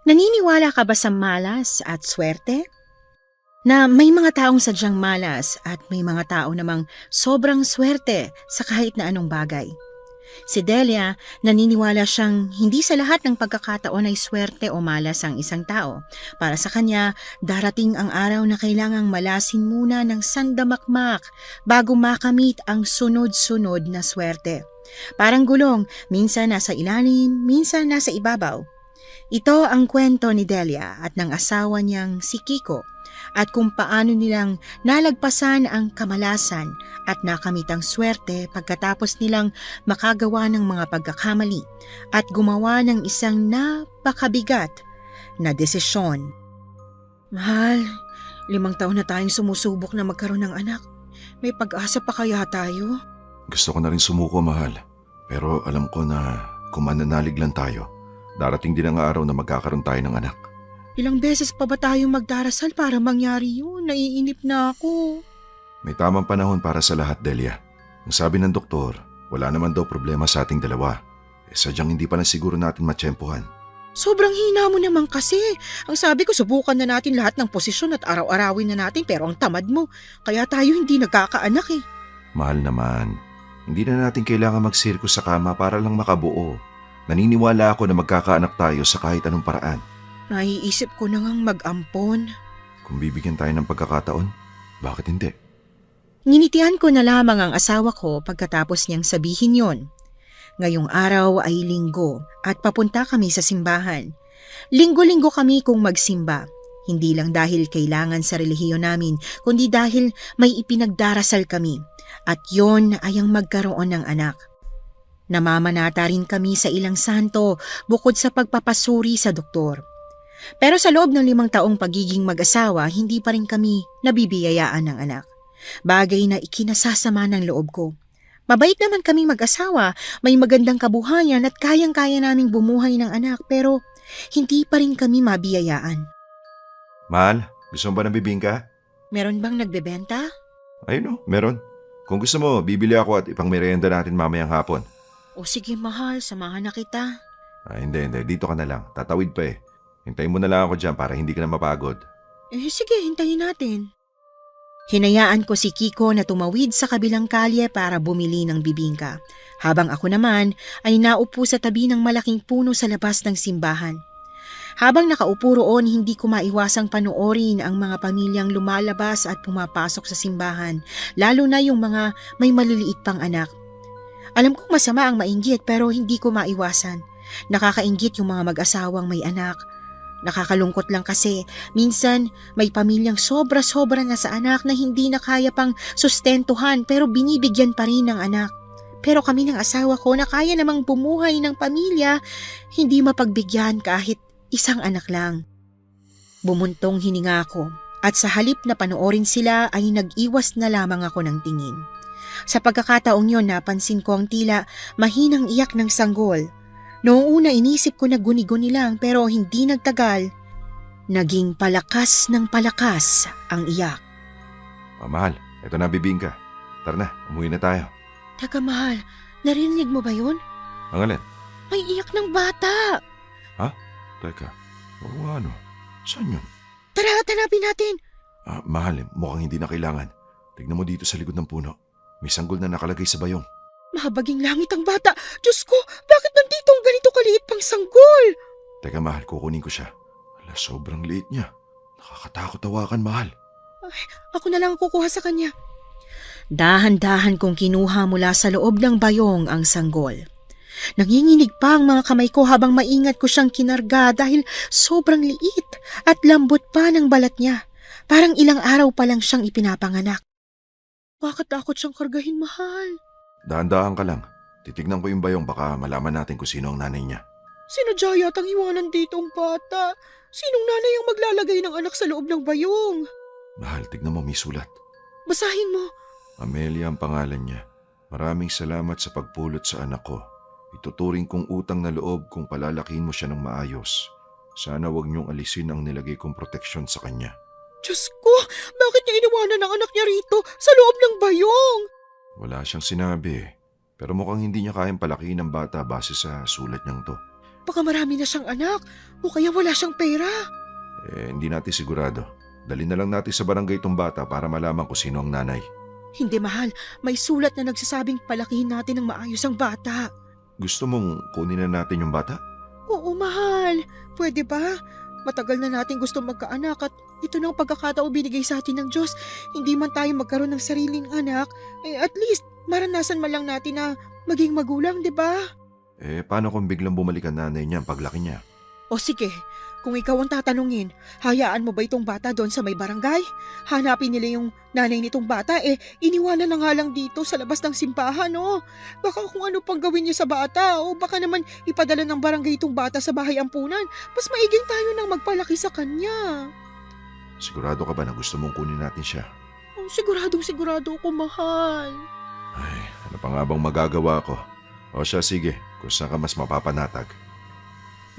Naniniwala ka ba sa malas at swerte? Na may mga taong sadyang malas at may mga tao namang sobrang swerte sa kahit na anong bagay. Si Delia, naniniwala siyang hindi sa lahat ng pagkakataon ay swerte o malas ang isang tao. Para sa kanya, darating ang araw na kailangang malasin muna ng sandamakmak bago makamit ang sunod-sunod na swerte. Parang gulong, minsan nasa ilalim, minsan nasa ibabaw. Ito ang kwento ni Delia at ng asawa niyang si Kiko at kung paano nilang nalagpasan ang kamalasan at nakamit ang swerte pagkatapos nilang makagawa ng mga pagkakamali at gumawa ng isang napakabigat na desisyon. Mahal, 5 taon na tayong sumusubok na magkaroon ng anak. May pag-asa pa kaya tayo? Gusto ko na rin sumuko, mahal. Pero alam ko na kung mananalig lang tayo, darating din ang araw na magkakaroon tayo ng anak. Ilang beses pa ba tayong magdarasal para mangyari yun? Naiinip na ako. May tamang panahon para sa lahat, Delia. Ang sabi ng doktor, wala naman daw problema sa ating dalawa. Sadyang hindi pa na siguro natin matsyempohan. Sobrang hina mo naman kasi. Ang sabi ko, subukan na natin lahat ng posisyon at araw-arawin na natin pero ang tamad mo. Kaya tayo hindi nagkakaanak eh. Mahal naman, hindi na natin kailangan magsirkus sa kama para lang makabuo. Naniniwala ako na magkakaanak tayo sa kahit anong paraan. Naiisip ko na ngang mag-ampon. Kung bibigyan tayo ng pagkakataon, bakit hindi? Nginitian ko na lamang ang asawa ko pagkatapos niyang sabihin yon. Ngayong araw ay linggo at papunta kami sa simbahan. Linggo-linggo kami kung magsimba. Hindi lang dahil kailangan sa relihiyon namin, kundi dahil may ipinagdarasal kami. At yon ay ang magkaroon ng anak. Namamanata rin kami sa ilang santo bukod sa pagpapasuri sa doktor. Pero sa loob ng 5 taong pagiging mag-asawa, hindi pa rin kami nabibiyayaan ng anak. Bagay na ikinasasama ng loob ko. Mabait naman kaming mag-asawa, may magandang kabuhayan at kayang-kaya naming bumuhay ng anak pero hindi pa rin kami mabiyayaan. Mahal, gusto mo ba ng bibingka? Meron bang nagbebenta? Ayun o, meron. Kung gusto mo, bibili ako at ipang merienda natin mamayang hapon. O sige mahal, samahan na kita. Hindi. Dito ka na lang. Tatawid pa eh. Hintayin mo na lang ako dyan para hindi ka na mapagod. Sige, hintayin natin. Hinayaan ko si Kiko na tumawid sa kabilang kalye para bumili ng bibingka, habang ako naman ay naupo sa tabi ng malaking puno sa labas ng simbahan. Habang nakaupo roon, hindi ko maiwasang panoorin ang mga pamilyang lumalabas at pumapasok sa simbahan, lalo na yung mga may maliliit pang anak. Alam kong masama ang mainggit pero hindi ko maiwasan. Nakakainggit yung mga mag-asawang may anak. Nakakalungkot lang kasi minsan may pamilyang sobra-sobra na sa anak na hindi na kaya pang sustentuhan pero binibigyan pa rin ng anak. Pero kami ng asawa ko na kaya namang bumuhay ng pamilya, hindi mapagbigyan kahit isang anak lang. Bumuntong hininga ako at sa halip na panoorin sila ay nag-iwas na lamang ako ng tingin. Sa pagkakataong yon napansin ko ang tila mahinang iyak ng sanggol. Noong una inisip ko na guni-guni lang pero hindi nagtagal. Naging palakas ng palakas ang iyak. Mahal, eto na bibingka. Tara na, umuwi na tayo. Teka mahal, narinig mo ba yun? Ang alin? May iyak ng bata. Teka, ano? Saan yun? Tara, hanapin natin. Mahal, mukhang hindi na kailangan. Tignan mo dito sa likod ng puno. May sanggol na nakalagay sa bayong. Mahabaging langit ang bata. Diyos ko, bakit nandito ang ganito kaliit pang sanggol? Teka mahal, kukunin ko siya. Ala, sobrang liit niya. Nakakatakot tawakan, mahal. Ako na lang kukuha sa kanya. Dahan-dahan kong kinuha mula sa loob ng bayong ang sanggol. Nanginginig pa ang mga kamay ko habang maingat ko siyang kinarga dahil sobrang liit at lambot pa ng balat niya. Parang ilang araw pa lang siyang ipinapanganak. Bakit takot siyang kargahin, mahal? Dahan-dahan ka lang. Titignan ko yung bayong baka malaman natin kung sino ang nanay niya. Sinadya yatang iwanan dito ang bata. Sinong nanay ang maglalagay ng anak sa loob ng bayong? Mahal, tignan mo, may sulat. Basahin mo. Amelia ang pangalan niya. Maraming salamat sa pagpulot sa anak ko. Ituturing kong utang na loob kung palalakihin mo siya ng maayos. Sana wag niyong alisin ang nilagay kong proteksyon sa kanya. Diyos ko, bakit niya iniwanan ang anak niya rito sa loob ng bayong? Wala siyang sinabi pero mukhang hindi niya kayang palakihin ng bata base sa sulat niyang to. Baka marami na siyang anak o kaya wala siyang pera. Hindi natin sigurado. Dali na lang natin sa barangay itong bata para malaman kung sino ang nanay. Hindi mahal, may sulat na nagsasabing palakihin natin ng maayos ang bata. Gusto mong kunin na natin yung bata? Oo mahal, pwede ba? Matagal na natin gusto magkaanak at ito na ang pagkakataong binigay sa atin ng Diyos. Hindi man tayo magkaroon ng sariling anak, at least maranasan man lang natin na maging magulang, di ba? Paano kung biglang bumalik ang nanay niya ang paglaki niya? O sige, kung ikaw ang tatanungin, hayaan mo ba itong bata doon sa may barangay? Hanapin nila yung nanay nitong bata, iniwanan na nga lang dito sa labas ng simbahan, no? Baka kung ano pang gawin niya sa bata, o baka naman ipadala ng barangay itong bata sa bahay ampunan. Mas maiging tayo nang magpalaki sa kanya. Sigurado ka ba na gusto mong kunin natin siya? Sigurado ako, mahal. Ay, ano pa nga bang magagawa ko? O siya, sige, kung saan ka mas mapapanatag.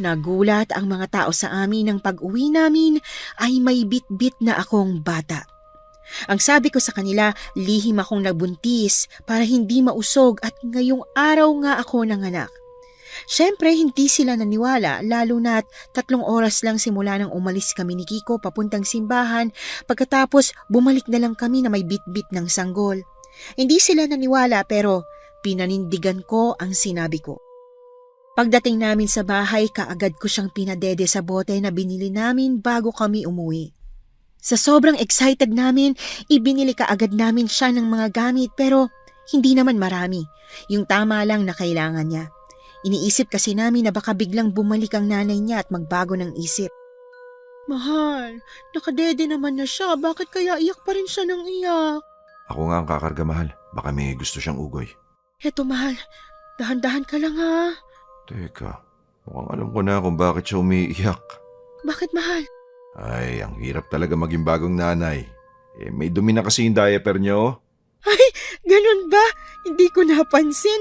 Nagulat ang mga tao sa amin nang pag-uwi namin ay may bit-bit na akong bata. Ang sabi ko sa kanila, lihim akong nabuntis para hindi mausog at ngayong araw nga ako nanganak. Siyempre, hindi sila naniwala lalo na't 3 oras lang simula nang umalis kami ni Kiko papuntang simbahan pagkatapos bumalik na lang kami na may bit-bit ng sanggol. Hindi sila naniwala pero pinanindigan ko ang sinabi ko. Pagdating namin sa bahay, kaagad ko siyang pinadede sa bote na binili namin bago kami umuwi. Sa sobrang excited namin, ibinili kaagad namin siya ng mga gamit pero hindi naman marami. Yung tama lang na kailangan niya. Iniisip kasi namin na baka biglang bumalik ang nanay niya at magbago ng isip. Mahal, nakadede naman na siya. Bakit kaya iyak pa rin siya ng iyak? Ako nga ang kakarga, mahal. Baka may gusto siyang ugoy. Heto mahal, dahan-dahan ka lang ha. Teka, mukhang alam ko na kung bakit siya umiiyak. Bakit mahal? Ay, ang hirap talaga maging bagong nanay. May dumi na kasi yung diaper niyo. Ay, ganun ba? Hindi ko napansin.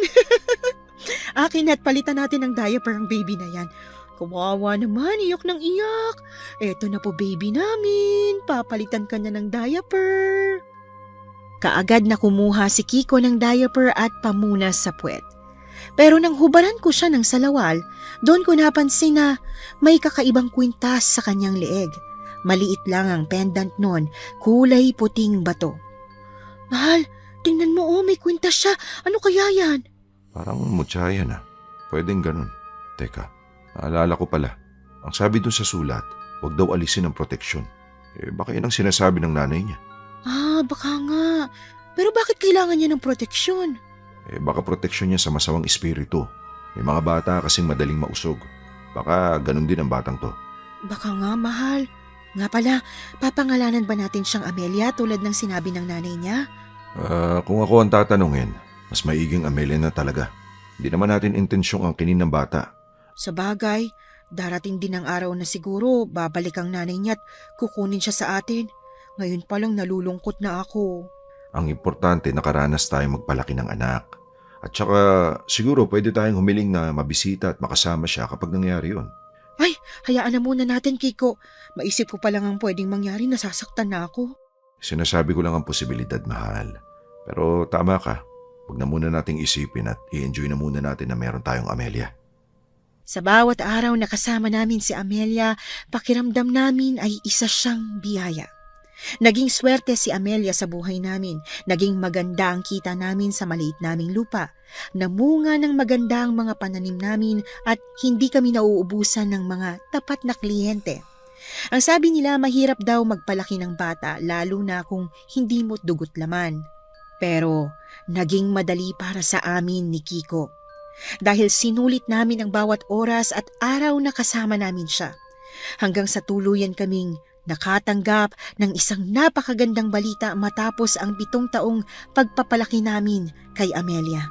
Akin at palitan natin ng diaper ang baby na yan. Kawawa naman, iyak ng iyak. Eto na po baby namin, papalitan ka na ng diaper. Kaagad na kumuha si Kiko ng diaper at pamunas sa puwet. Pero nang hubaran ko siya ng salawal, doon ko napansin na may kakaibang kwintas sa kanyang leeg. Maliit lang ang pendant nun, kulay puting bato. Mahal, tingnan mo may kwintas siya. Ano kaya yan? Parang mutsaya na. Pwedeng ganun. Teka, naalala ko pala. Ang sabi dun sa sulat, huwag daw alisin ang proteksyon. Baka yan ang sinasabi ng nanay niya. Baka nga. Pero bakit kailangan niya ng proteksyon? Baka proteksyon niya sa masamang espiritu. May mga bata kasing madaling mausog. Baka ganun din ang batang to. Baka nga, mahal. Nga pala, papangalanan ba natin siyang Amelia tulad ng sinabi ng nanay niya? Kung ako ang tatanungin, mas maiging Amelia na talaga. Hindi naman natin intensyong ang kinin ng bata. Sa bagay, darating din ang araw na siguro babalik ang nanay niya at kukunin siya sa atin. Ngayon pa lang nalulungkot na ako. Ang importante, nakaranas tayong magpalaki ng anak. At saka siguro pwede tayong humiling na mabisita at makasama siya kapag nangyari yun. Ay, hayaan na muna natin, Kiko. Maisip ko pa lang ang pwedeng mangyari, nasasaktan na ako. Sinasabi ko lang ang posibilidad, mahal. Pero tama ka. Huwag na muna nating isipin at i-enjoy na muna natin na meron tayong Amelia. Sa bawat araw na kasama namin si Amelia, pakiramdam namin ay isa siyang biyaya. Naging swerte si Amelia sa buhay namin. Naging maganda ang kita namin sa maliit naming lupa. Namunga ng maganda ang mga pananim namin at hindi kami nauubusan ng mga tapat na kliyente. Ang sabi nila mahirap daw magpalaki ng bata lalo na kung hindi mo't dugot laman. Pero naging madali para sa amin ni Kiko. Dahil sinulit namin ang bawat oras at araw na kasama namin siya. Hanggang sa tuluyan kaming nakatanggap ng isang napakagandang balita matapos ang 7 taong pagpapalaki namin kay Amelia.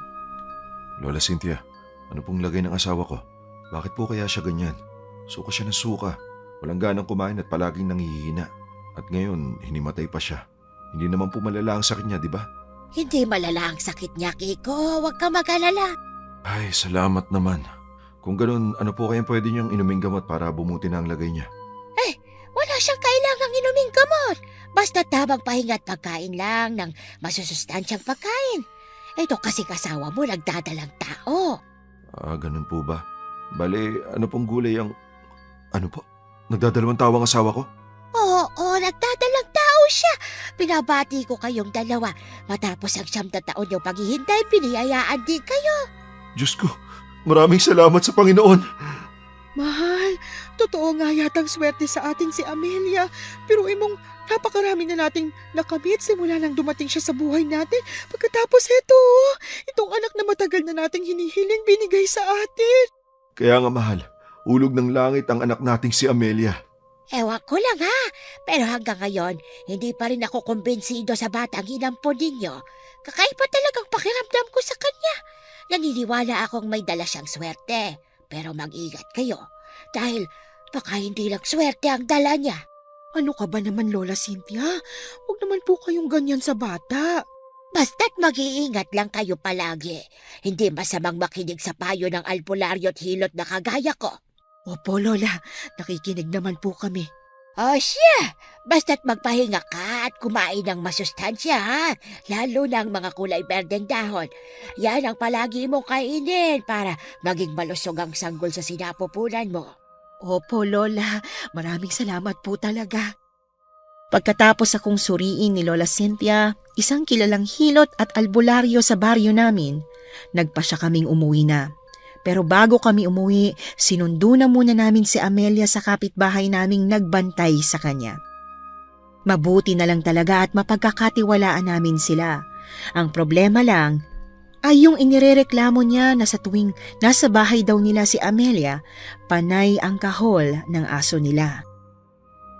Lola Cynthia, ano pong lagay ng asawa ko? Bakit po kaya siya ganyan? Suka siya ng suka. Walang ganang kumain at palaging nanghihina. At ngayon, hinimatay pa siya. Hindi naman po malala ang sakit niya, di ba? Hindi malala ang sakit niya, Kiko. Huwag ka mag-alala. Ay, salamat naman. Kung ganun, ano po kayang pwede niyang inuming gamot para bumuti na ang lagay niya? Wala siyang kailangang inuming gamot. Basta tamang pahinga at pagkain lang ng masusustansyang pagkain. Ito kasi kasawa mo nagdadalang tao. Ganun po ba? Bale, ano pong gulay ang... Ano po? Nagdadalawang tawang asawa ko? Oo, nagdadalang tao siya. Pinabati ko kayong dalawa. Matapos ang 9 na taon yung paghihintay, piniyayaan din kayo. Diyos ko, maraming salamat sa Panginoon. Mahal, totoo nga yatang swerte sa atin si Amelia. Pero imong napakarami na nating nakamit simula nang dumating siya sa buhay natin. Pagkatapos itong anak na matagal na nating hinihiling binigay sa atin. Kaya nga mahal, ulog ng langit ang anak nating si Amelia. Ewan ko lang ha, pero hanggang ngayon, hindi pa rin ako kumbinsido sa batang inampon ninyo. Kakaiba talagang pakiramdam ko sa kanya. Naniniwala akong may dala siyang swerte, pero mag-ingat kayo. Dahil baka hindi lang swerte ang dala niya. Ano ka ba naman, Lola Cynthia? Huwag naman po kayong ganyan sa bata. Basta't mag-iingat lang kayo palagi. Hindi masamang makinig sa payo ng albularyo at hilot na kagaya ko. Opo, Lola. Nakikinig naman po kami. O siya, basta't magpahinga ka at kumain ng masustansya ha, lalo ng mga kulay berdeng dahon. Yan ang palagi mong kainin para maging malusog ang sanggol sa sinapupunan mo. Opo, Lola. Maraming salamat po talaga. Pagkatapos akong suriin ni Lola Cynthia, isang kilalang hilot at albularyo sa baryo namin, nagpa siya kaming umuwi na. Pero bago kami umuwi, sinundo na muna namin si Amelia sa kapitbahay naming nagbantay sa kanya. Mabuti na lang talaga at mapagkakatiwalaan namin sila. Ang problema lang ay yung inirereklamo niya na sa tuwing nasa bahay daw nila si Amelia, panay ang kahol ng aso nila.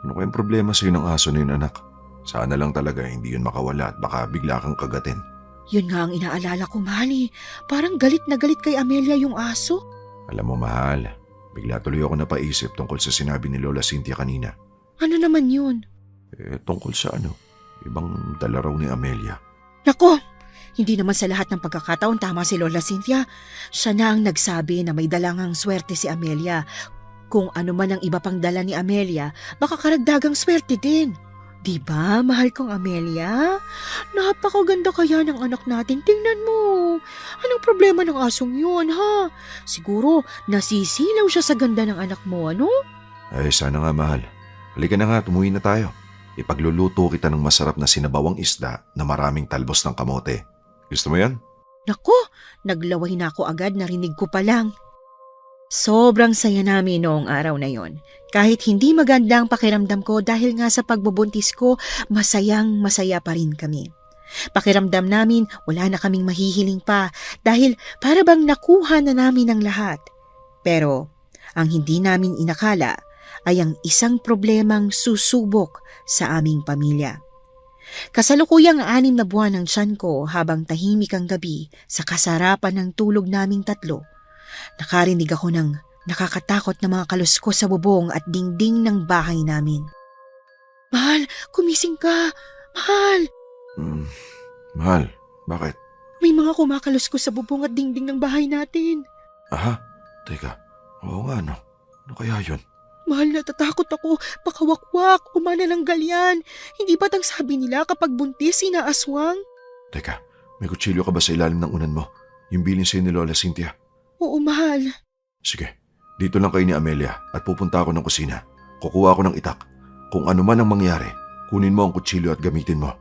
Ano kayang problema sa'yo ng aso na yun, anak? Sana lang talaga hindi yun makawala at baka bigla kang kagatin. Yun nga ang inaalala ko, Mali. Parang galit na galit kay Amelia yung aso. Alam mo, mahal, bigla tuloy ako napaisip tungkol sa sinabi ni Lola Cynthia kanina. Ano naman yun? Tungkol sa ibang dala raw ni Amelia. Nako! Hindi naman sa lahat ng pagkakataon tama si Lola Cynthia. Siya na ang nagsabi na may dalangang swerte si Amelia. Kung ano man ang iba pang dala ni Amelia, baka karagdagang swerte din. Diba, mahal kong Amelia? Napakaganda kaya ng anak natin. Tingnan mo. Anong problema ng asong yun, ha? Siguro, nasisilaw siya sa ganda ng anak mo, ano? Ay, sana nga, mahal. Halika na nga, tumuwi na tayo. Ipagluluto kita ng masarap na sinabawang isda na maraming talbos ng kamote. Gusto mo yan? Nako, naglaway na ako agad, narinig ko pa lang. Sobrang saya namin noong araw na yon. Kahit hindi maganda ang pakiramdam ko dahil nga sa pagbubuntis ko, masaya pa rin kami. Pakiramdam namin wala na kaming mahihiling pa dahil para bang nakuha na namin ang lahat. Pero ang hindi namin inakala ay ang isang problemang susubok sa aming pamilya. Kasalukuyang 6 na buwan ang tiyan ko habang tahimik ang gabi sa kasarapan ng tulog naming tatlo. Nakarinig ako ng nakakatakot na mga kaluskos sa bubong at dingding ng bahay namin. Mahal, kumising ka! Mahal! Mahal, bakit? May mga kumakaluskos sa bubong at dingding ng bahay natin. Aha, teka. Oo nga, no? Ano kaya yun? Mahal, natatakot ako. Baka wakwak, umana ng galyan. Hindi ba't ang sabi nila kapag buntis, inaaswang? Teka, may kutsilyo ka ba sa ilalim ng unan mo? Yung bilin sa'yo ni Lola Cynthia? Oo, mahal. Sige, dito lang kayo ni Amelia at pupunta ako ng kusina. Kukuha ako ng itak. Kung ano man ang mangyari, kunin mo ang kutsilyo at gamitin mo.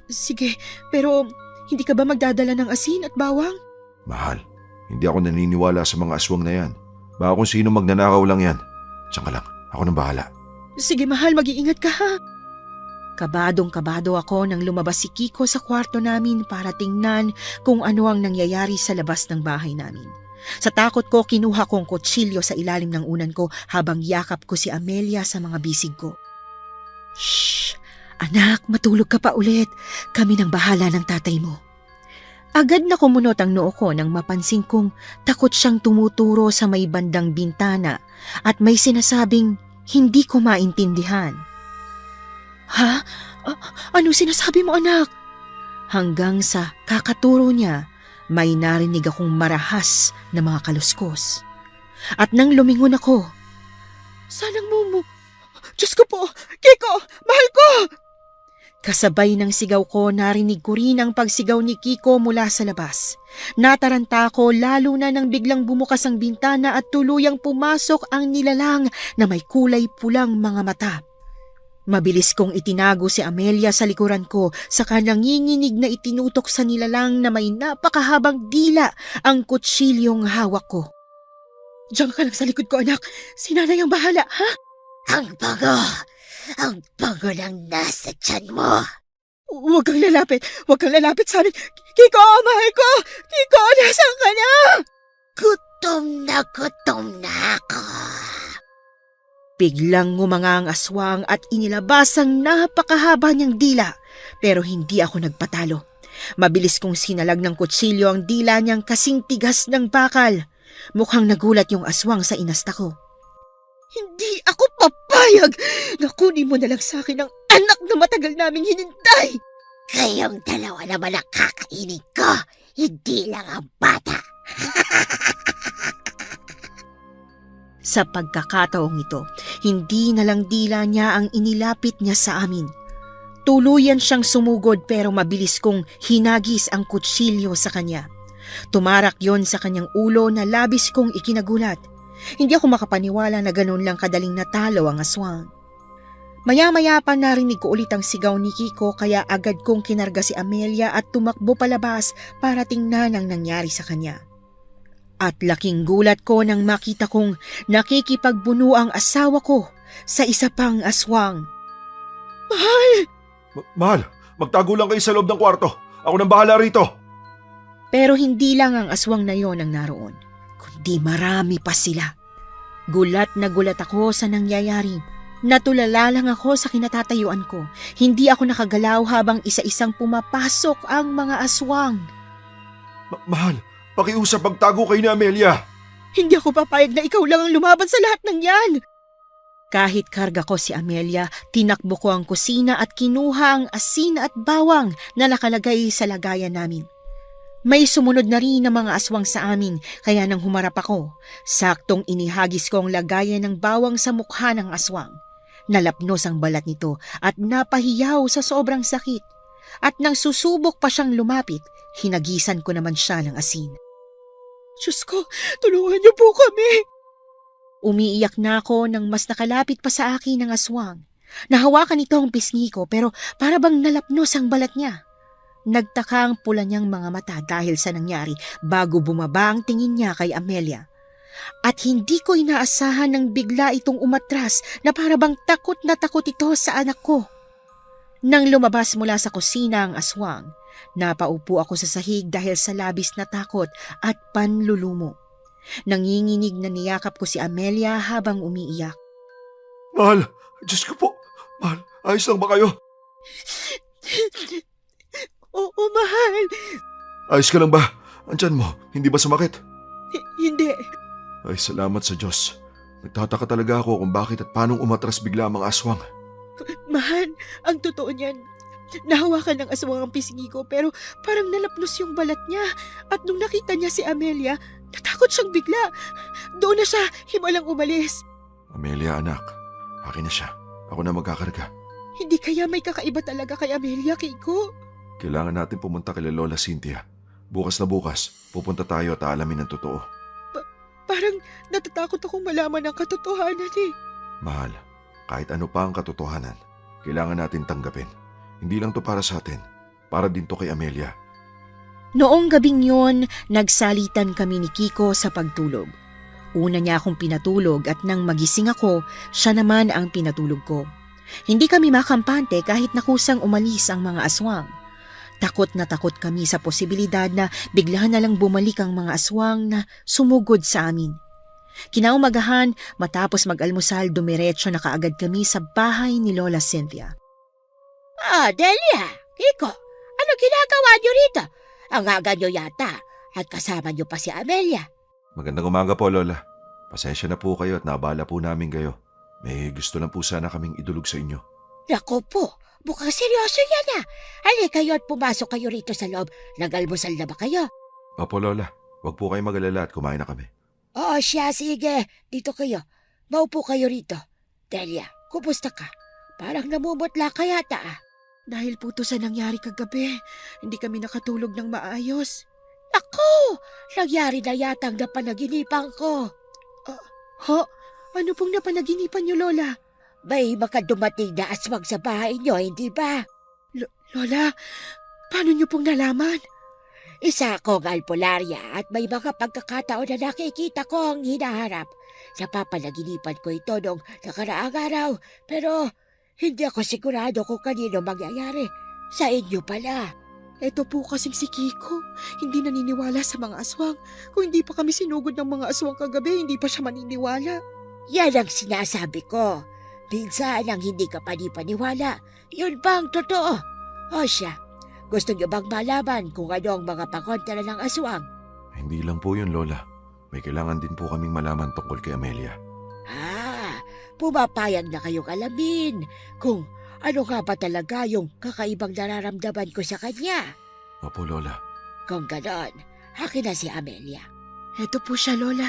Sige, pero hindi ka ba magdadala ng asin at bawang? Mahal, hindi ako naniniwala sa mga aswang na yan. Baka kung sino magnanakaw lang yan. Diyan ka lang, ako nang bahala. Sige mahal, mag-iingat ka ha. Kabadong-kabado ako nang lumabas si Kiko sa kwarto namin para tingnan kung ano ang nangyayari sa labas ng bahay namin. Sa takot ko, kinuha kong kutsilyo sa ilalim ng unan ko habang yakap ko si Amelia sa mga bisig ko. Shh! Anak, matulog ka pa ulit. Kami nang bahala ng tatay mo. Agad na kumunot ang noo ko nang mapansin kong takot siyang tumuturo sa may bandang bintana at may sinasabing hindi ko maintindihan. Ha? Ano sinasabi mo, anak? Hanggang sa kakaturo niya, may narinig akong marahas na mga kaluskos. At nang lumingon ako, Sanang Mumu! Diyos ko po! Kiko! Mahal ko! Kasabay ng sigaw ko, narinig ko rin ang pagsigaw ni Kiko mula sa labas. Nataranta ko lalo na nang biglang bumukas ang bintana at tuluyang pumasok ang nilalang na may kulay pulang mga mata. Mabilis kong itinago si Amelia sa likuran ko sa kanyang nginginig na itinutok sa nilalang na may napakahabang dila ang kutsilyong hawak ko. Diyan ka lang sa likod ko, anak. Si nanay ang bahala, ha? Ang bango! Ang bango ng nasa tiyan mo! Huwag kang lalapit. Huwag kang lalapit sa amin. Kiko, mahal ko! Kiko, nasaan ka na? Gutom na ako! Biglang ngumanga ang aswang at inilabas ang napakahaba niyang dila. Pero hindi ako nagpatalo. Mabilis kong sinalag ng kutsilyo ang dila niyang kasing tigas ng bakal. Mukhang nagulat yung aswang sa inasta ko. Hindi ako papayag na kunin mo na lang sa akin ang anak na matagal naming hinintay. Kayong dalawa naman ang kakainin ko, hindi lang ang bata. Sa pagkakataong ito, hindi na lang dila niya ang inilapit niya sa amin. Tuluyan siyang sumugod pero mabilis kong hinagis ang kutsilyo sa kanya. Tumarak yon sa kanyang ulo na labis kong ikinagulat. Hindi ako makapaniwala na ganun lang kadaling natalo ang aswang. Maya-maya pa narinig ko ulit ang sigaw ni Kiko kaya agad kong kinarga si Amelia at tumakbo palabas para tingnan ang nangyari sa kanya. At laking gulat ko nang makita kong nakikipagbuno ang asawa ko sa isa pang aswang. Mahal! Mahal, magtago lang kayo sa loob ng kwarto. Ako nang bahala rito. Pero hindi lang ang aswang na yon ang naroon, kundi marami pa sila. Gulat na gulat ako sa nangyayari. Natulala lang ako sa kinatatayuan ko. Hindi ako nakagalaw habang isa-isang pumapasok ang mga aswang. Mahal, pakiusap magtago kayo ni Amelia. Hindi ako papayag na ikaw lang ang lumaban sa lahat ng yan. Kahit karga ko si Amelia, tinakbo ko ang kusina at kinuha ang asin at bawang na nakalagay sa lagayan namin. May sumunod na rin na mga aswang sa amin kaya nang humarap ako, saktong inihagis ko ang lagayan ng bawang sa mukha ng aswang. Nalapnos ang balat nito at napahiyaw sa sobrang sakit. At nang susubok pa siyang lumapit, hinagisan ko naman siya ng asin. Diyos ko, tulungan niyo po kami! Umiiyak na ako nang mas nakalapit pa sa akin ang aswang. Nahawakan ito ang pisngi ko pero para bang nalapnos ang balat niya. Nagtaka ang pula niyang mga mata dahil sa nangyari bago bumaba ang tingin niya kay Amelia. At hindi ko inaasahan nang bigla itong umatras na para bang takot na takot ito sa anak ko. Nang lumabas mula sa kusina ang aswang, napaupo ako sa sahig dahil sa labis na takot at panlulumo. Nanginginig na niyakap ko si Amelia habang umiiyak. Mahal, Diyos ko po. Mahal, ayos lang ba kayo? Oo, mahal. Ayos ka lang ba? Andyan mo, hindi ba sumakit? Hindi. Ay, salamat sa Diyos. Nagtataka talaga ako kung bakit at paanong umatras bigla ang mga aswang. Mahal, ang totoo niyan. Nahawakan ng aswang ang pisngi ko pero parang nalapnos yung balat niya. At nung nakita niya si Amelia, natakot siyang bigla. Doon na siya, himalang umalis. Amelia, anak. Akin na siya. Ako na magkakarga. Hindi kaya may kakaiba talaga kay Amelia, Kiko? Kailangan natin pumunta kay Lola Cynthia. Bukas na bukas, pupunta tayo at aalamin ang totoo. Parang natatakot akong malaman ang katotohanan eh. Mahal, kahit ano pa ang katotohanan, kailangan natin tanggapin. Hindi lang to para sa atin, para din to kay Amelia. Noong gabing yon, nagsalitan kami ni Kiko sa pagtulog. Una niya akong pinatulog at nang magising ako, siya naman ang pinatulog ko. Hindi kami makampante kahit nakusang umalis ang mga aswang. Takot na takot kami sa posibilidad na bigla na lang bumalik ang mga aswang na sumugod sa amin. Kinaumagahan, matapos mag-almusal, dumiretso na kaagad kami sa bahay ni Lola Cynthia. Delia, Kiko, ano ginagawa niyo rito? Ang aga niyo yata at kasama niyo pa si Amelia. Magandang umaga po, Lola. Pasensya na po kayo at naabala po namin kayo. May gusto lang po sana kaming idulog sa inyo. Naku po, mukhang seryoso yan ah. Halika kayo at pumasok kayo rito sa loob. Nag-almusal na ba kayo? Opo, Lola. Huwag po kayong mag-alala at kumain na kami. Oo siya, sige. Dito kayo. Maupo kayo rito. Delia, kumusta ka? Parang namumutla ka yata ah. Dahil po to sa nangyari kagabi, hindi kami nakatulog ng maayos. Ako! Nangyari na yatang napanaginipan ko. Ho? Ano pong napanaginipan niyo, Lola? May makadumating na aswang sa bahay niyo, hindi ba? Lola, paano niyo pong nalaman? Isa akong alpolaria at may mga pagkakataon na nakikita ko ang hinaharap. Napapanaginipan ko ito noong nakaraang araw, pero hindi ako sigurado kung kanino mangyayari. Sa inyo pala. Eto po kasing si Kiko, hindi naniniwala sa mga aswang. Kung hindi pa kami sinugod ng mga aswang kagabi, hindi pa siya maniniwala. Yan ang sinasabi ko. Minsan ang hindi ka panipaniwala, yun bang totoo? O siya, gusto niyo bang malaman kung ano ang mga pakontra ng aswang? Hindi lang po yun, Lola. May kailangan din po kaming malaman tungkol kay Amelia. Pumapayag na kayong alamin kung ano nga ba talaga yung kakaibang nararamdaman ko sa kanya. Opo, Lola. Kung ganon, akin na si Amelia. Eto po siya, Lola.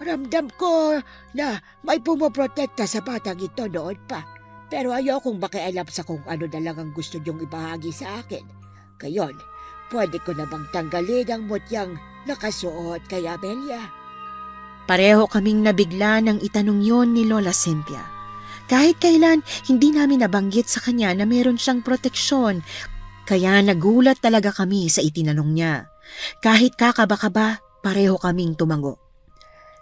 Ramdam ko na may pumoprotekta sa batang ito noon pa. Pero ayokong makialam sa kung ano na lang ang gusto niyong ibahagi sa akin. Gayon, pwede ko na bang tanggalin ang mutyang nakasuot kay Amelia? Pareho kaming nabigla nang itanong yon ni Lola Cynthia. Kahit kailan, hindi namin nabanggit sa kanya na meron siyang proteksyon. Kaya nagulat talaga kami sa itinanong niya. Kahit kakaba-kaba, pareho kaming tumango.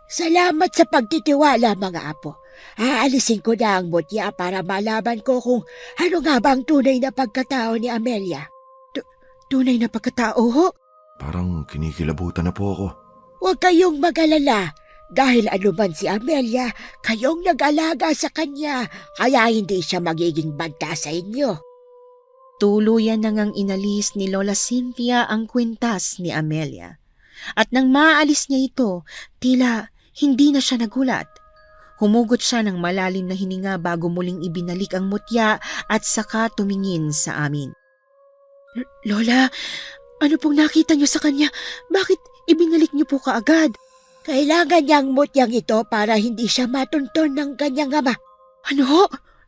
Salamat sa pagtitiwala, mga apo. Aalisin ko na ang mutya para malaman ko kung ano nga ba ang tunay na pagkatao ni Amelia. Tunay na pagkatao, ho? Parang kinikilabutan na po ako. Huwag kayong mag-alala. Dahil anuman si Amelia, kayong nag-alaga sa kanya, kaya hindi siya magiging banta sa inyo. Tuluyan na ngang inalis ni Lola Cynthia ang kwintas ni Amelia. At nang maalis niya ito, tila hindi na siya nagulat. Humugot siya ng malalim na hininga bago muling ibinalik ang mutya at saka tumingin sa amin. Lola, ano pong nakita niyo sa kanya? Bakit ibinalik niyo po kaagad? Kailangan niyang mutyang ito para hindi siya matunton ng kanyang ama. Ano ho?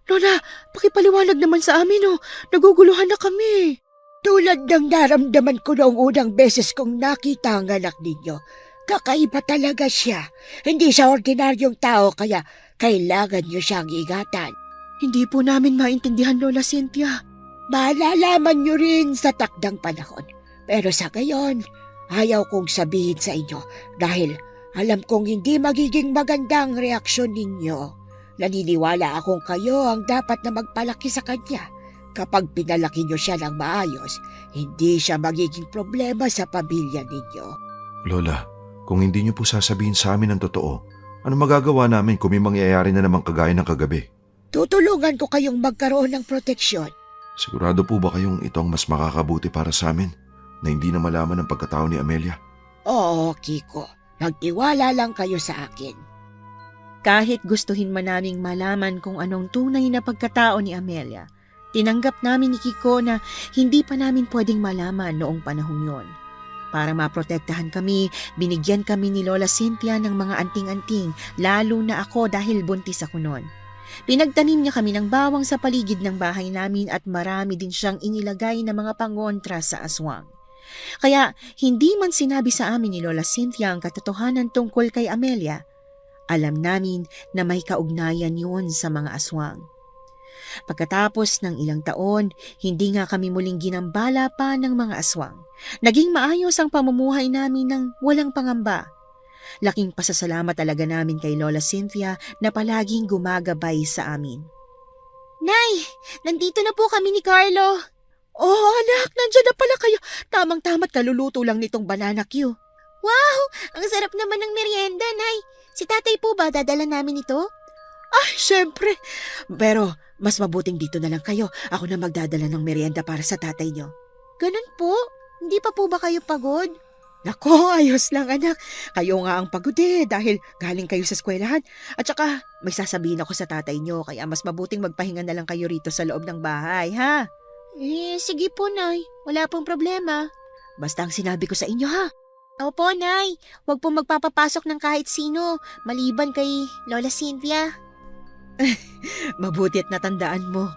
Lola, pakipaliwanag naman sa amin oh. Naguguluhan na kami. Tulad ng naramdaman ko noong unang beses kong nakita ang anak ninyo, kakaiba talaga siya. Hindi siya ordinaryong tao kaya kailangan niyo siyang ingatan. Hindi po namin maintindihan, Lola Cynthia. Malalaman niyo rin sa takdang panahon. Pero sa gayon, ayaw kong sabihin sa inyo dahil alam kong hindi magiging magandang reaksyon ninyo. Naniniwala akong kayo ang dapat na magpalaki sa kanya. Kapag pinalaki niyo siya ng maayos, hindi siya magiging problema sa pamilya ninyo. Lola, kung hindi niyo po sasabihin sa amin ang totoo, ano magagawa namin kung may mangyayari na naman kagaya ng kagabi? Tutulungan ko kayong magkaroon ng proteksyon. Sigurado po ba kayong ito ang mas makakabuti para sa amin na hindi na malaman ang pagkatao ni Amelia? Oo, Kiko. Magtiwala lang kayo sa akin. Kahit gustuhin man naming malaman kung anong tunay na pagkatao ni Amelia, tinanggap namin ni Kiko na hindi pa namin pwedeng malaman noong panahon yon. Para maprotektahan kami, binigyan kami ni Lola Cynthia ng mga anting-anting, lalo na ako dahil buntis ako noon. Pinagtanim niya kami ng bawang sa paligid ng bahay namin at marami din siyang inilagay na mga pangontra sa aswang. Kaya hindi man sinabi sa amin ni Lola Cynthia ang katotohanan tungkol kay Amelia, alam namin na may kaugnayan yun sa mga aswang. Pagkatapos ng ilang taon, hindi nga kami muling ginambala pa ng mga aswang. Naging maayos ang pamumuhay namin ng walang pangamba. Laking pasasalamat talaga namin kay Lola Cynthia na palaging gumagabay sa amin. Nay, nandito na po kami ni Carlo. Oh, anak, nandiyan na pala kayo. Tamang-tama't kaluluto lang nitong banana Q. Wow, ang sarap naman ng merienda, Nay. Si tatay po ba dadala namin ito? Ay, syempre. Pero mas mabuting dito na lang kayo. Ako na magdadala ng merienda para sa tatay niyo. Ganun po? Hindi pa po ba kayo pagod? Nako, ayos lang anak. Kayo nga ang pagod dahil galing kayo sa eskwelahan. At saka may sasabihin ako sa tatay niyo kaya mas mabuting magpahinga na lang kayo rito sa loob ng bahay, ha? Sige po, Nay. Wala pong problema. Basta ang sinabi ko sa inyo, ha? Opo, Nay. Huwag pong magpapapasok ng kahit sino, maliban kay Lola Cynthia. Mabuti at natandaan mo.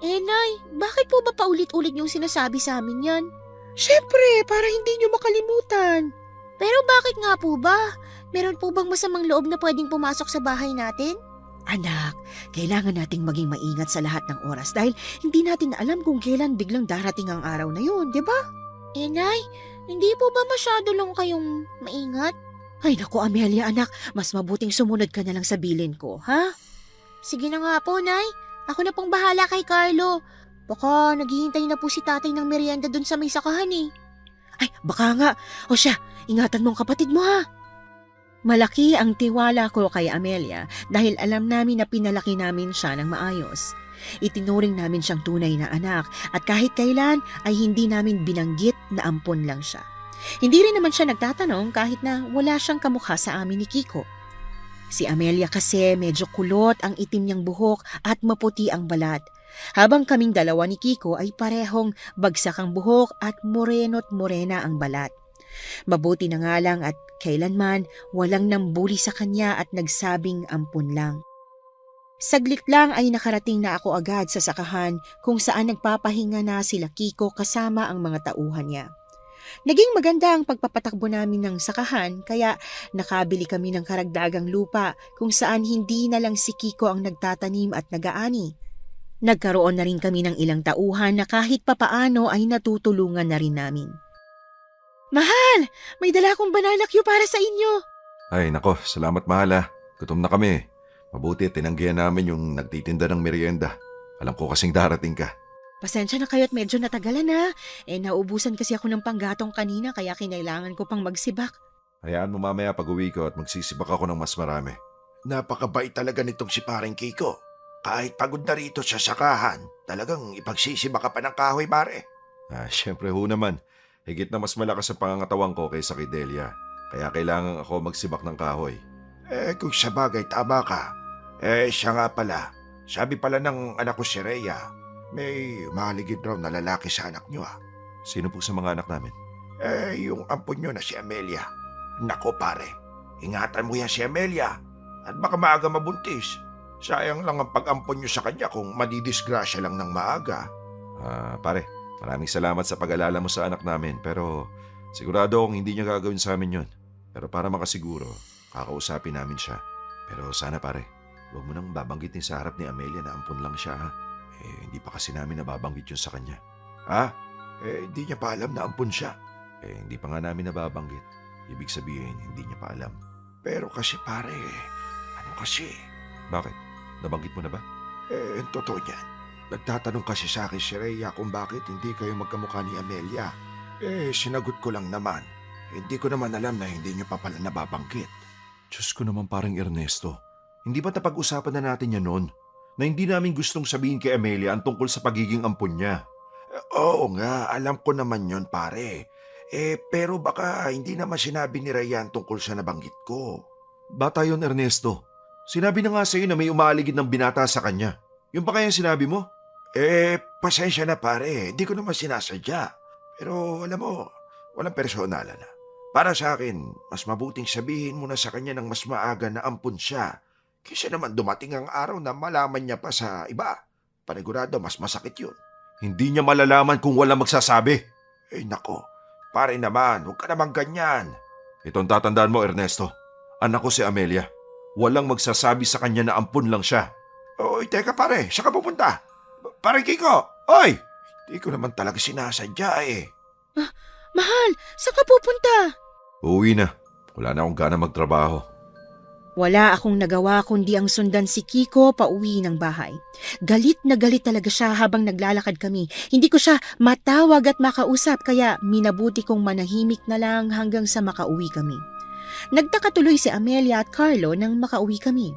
Nay, bakit po ba paulit-ulit yung sinasabi sa amin yan? Siyempre, para hindi nyo makalimutan. Pero bakit nga po ba? Meron po bang masamang loob na pwedeng pumasok sa bahay natin? Anak, kailangan nating maging maingat sa lahat ng oras dahil hindi natin alam kung kailan biglang darating ang araw na yun, di ba? Nay, hindi po ba masyado lang kayong maingat? Ay naku, Amelia anak, mas mabuting sumunod ka na lang sa bilin ko, ha? Sige na nga po, Nay. Ako na pong bahala kay Carlo. Baka naghihintay na po si tatay ng merienda dun sa may sakahan eh. Ay, baka nga. O siya, ingatan mo ang kapatid mo ha. Malaki ang tiwala ko kay Amelia dahil alam namin na pinalaki namin siya ng maayos. Itinuring namin siyang tunay na anak at kahit kailan ay hindi namin binanggit na ampon lang siya. Hindi rin naman siya nagtatanong kahit na wala siyang kamukha sa amin ni Kiko. Si Amelia kasi medyo kulot ang itim niyang buhok at maputi ang balat. Habang kaming dalawa ni Kiko ay parehong bagsak ang buhok at moreno't morena ang balat. Mabuti na nga lang at kailanman walang nambuli sa kanya at nagsabing ampun lang. Saglit lang ay nakarating na ako agad sa sakahan kung saan nagpapahinga na sila Kiko kasama ang mga tauhan niya. Naging maganda ang pagpapatakbo namin ng sakahan kaya nakabili kami ng karagdagang lupa kung saan hindi na lang si Kiko ang nagtatanim at nag-aani. Nagkaroon na rin kami ng ilang tauhan na kahit papaano ay natutulungan na rin namin. Mahal! May dala akong bananakyo para sa inyo! Ay nako, salamat mahal ha. Gutom na kami. Mabuti tinanggihan namin yung nagtitinda ng merienda. Alam ko kasing darating ka. Pasensya na kayo at medyo natagalan na. Naubusan kasi ako ng panggatong kanina kaya kinailangan ko pang magsibak. Hayaan mo mamaya pag-uwi ko at magsisibak ako ng mas marami. Napakabait talaga nitong si paring Kiko. Kahit pagod na rito sa sakahan, talagang ipagsisiba ka pa ng kahoy, pare. Syempre ho naman. Higit na mas malakas ang pangangatawan ko kaysa kay Delia. Kaya kailangan ako magsibak ng kahoy. Kung sa bagay tama ka. Siya nga pala. Sabi pala ng anak ko si Rhea, may maligid raw na lalaki sa anak niyo. Sino po sa mga anak namin? Yung ampon niyo na si Amelia. Nako pare, ingatan mo yan si Amelia. At baka maaga mabuntis. Sayang lang ang pag-ampon niyo sa kanya kung madidisgrasya lang ng maaga. Pare, maraming salamat sa pag-alala mo sa anak namin pero sigurado akong hindi niya gagawin sa amin yon. Pero para makasiguro, kakausapin namin siya. Pero sana pare, huwag mo nang babanggitin sa harap ni Amelia na ampon lang siya ha. Hindi pa kasi namin nababanggit yun sa kanya. Hindi niya pa alam na ampon siya. Hindi pa nga namin nababanggit. Ibig sabihin, hindi niya pa alam. Pero kasi pare, ano kasi? Bakit? Nabanggit mo na ba? Totoo niyan. Nagtatanong kasi sa akin si Rhea kung bakit hindi kayo magkamukha ni Amelia. Sinagot ko lang naman. Hindi ko naman alam na hindi niyo pa pala nababanggit. Diyos ko naman parang Ernesto. Hindi ba napag-usapan na natin yan noon? Na hindi namin gustong sabihin kay Amelia ang tungkol sa pagiging ampon niya. Oo nga, alam ko naman yon pare. Pero baka hindi naman sinabi ni Rhea tungkol sa nabanggit ko. Bata yon Ernesto. Sinabi na nga sa'yo na may umaaligid ng binata sa kanya. Yung pa kaya sinabi mo? Pasensya na pare. Hindi ko naman sinasadya. Pero alam mo, walang personalan na. Para sa akin, mas mabuting sabihin mo na sa kanya ng mas maaga na ampun siya. Kaysa naman dumating ang araw na malaman niya pa sa iba. Panigurado, mas masakit yun. Hindi niya malalaman kung walang magsasabi. Nako, pare naman, huwag ka naman ganyan. Ito ang tatandaan mo, Ernesto. Anak ko si Amelia. Walang magsasabi sa kanya na ampun lang siya. Oy, teka pare, saan ka pupunta? Pare Kiko, oy! Di ko naman talaga sinasadya Mahal, saan ka pupunta? Uuwi na. Wala na akong gana magtrabaho. Wala akong nagawa kundi ang sundan si Kiko pauwi ng bahay. Galit na galit talaga siya habang naglalakad kami. Hindi ko siya matawag at makausap kaya minabuti kong manahimik na lang hanggang sa makauwi kami. Nagtaka tuloy si Amelia at Carlo nang makauwi kami.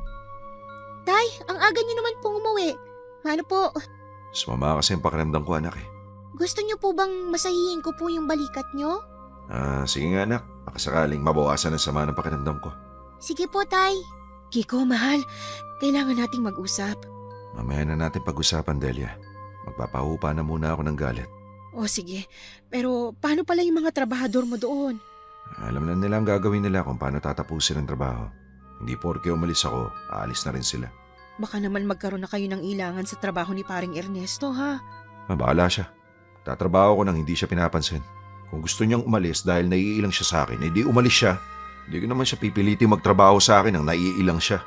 Tay, ang aga niyo naman pong umuwi. Ano po, Sumama kasi ang pakiramdam ko anak gusto niyo po bang masahihin ko po yung balikat niyo? Sige nga anak. Baka sakaling mabawasan ang sama ng pakiramdam ko. Sige po, Tay. Kiko, mahal, kailangan nating mag-usap. Mamaya na natin pag-usapan, Delia. Magpapahupa na muna ako ng galit. O sige, pero paano pala yung mga trabahador mo doon? Alam na nila ang gagawin nila kung paano tatapusin ang trabaho. Hindi porke umalis ako, aalis na rin sila. Baka naman magkaroon na kayo ng ilangan sa trabaho ni paring Ernesto, ha? Bahala siya. Tatrabaho ko nang hindi siya pinapansin. Kung gusto niyang umalis dahil naiilang siya sa akin, edi umalis siya. Hindi ko naman siya pipiliti magtrabaho sa akin nang naiilang siya.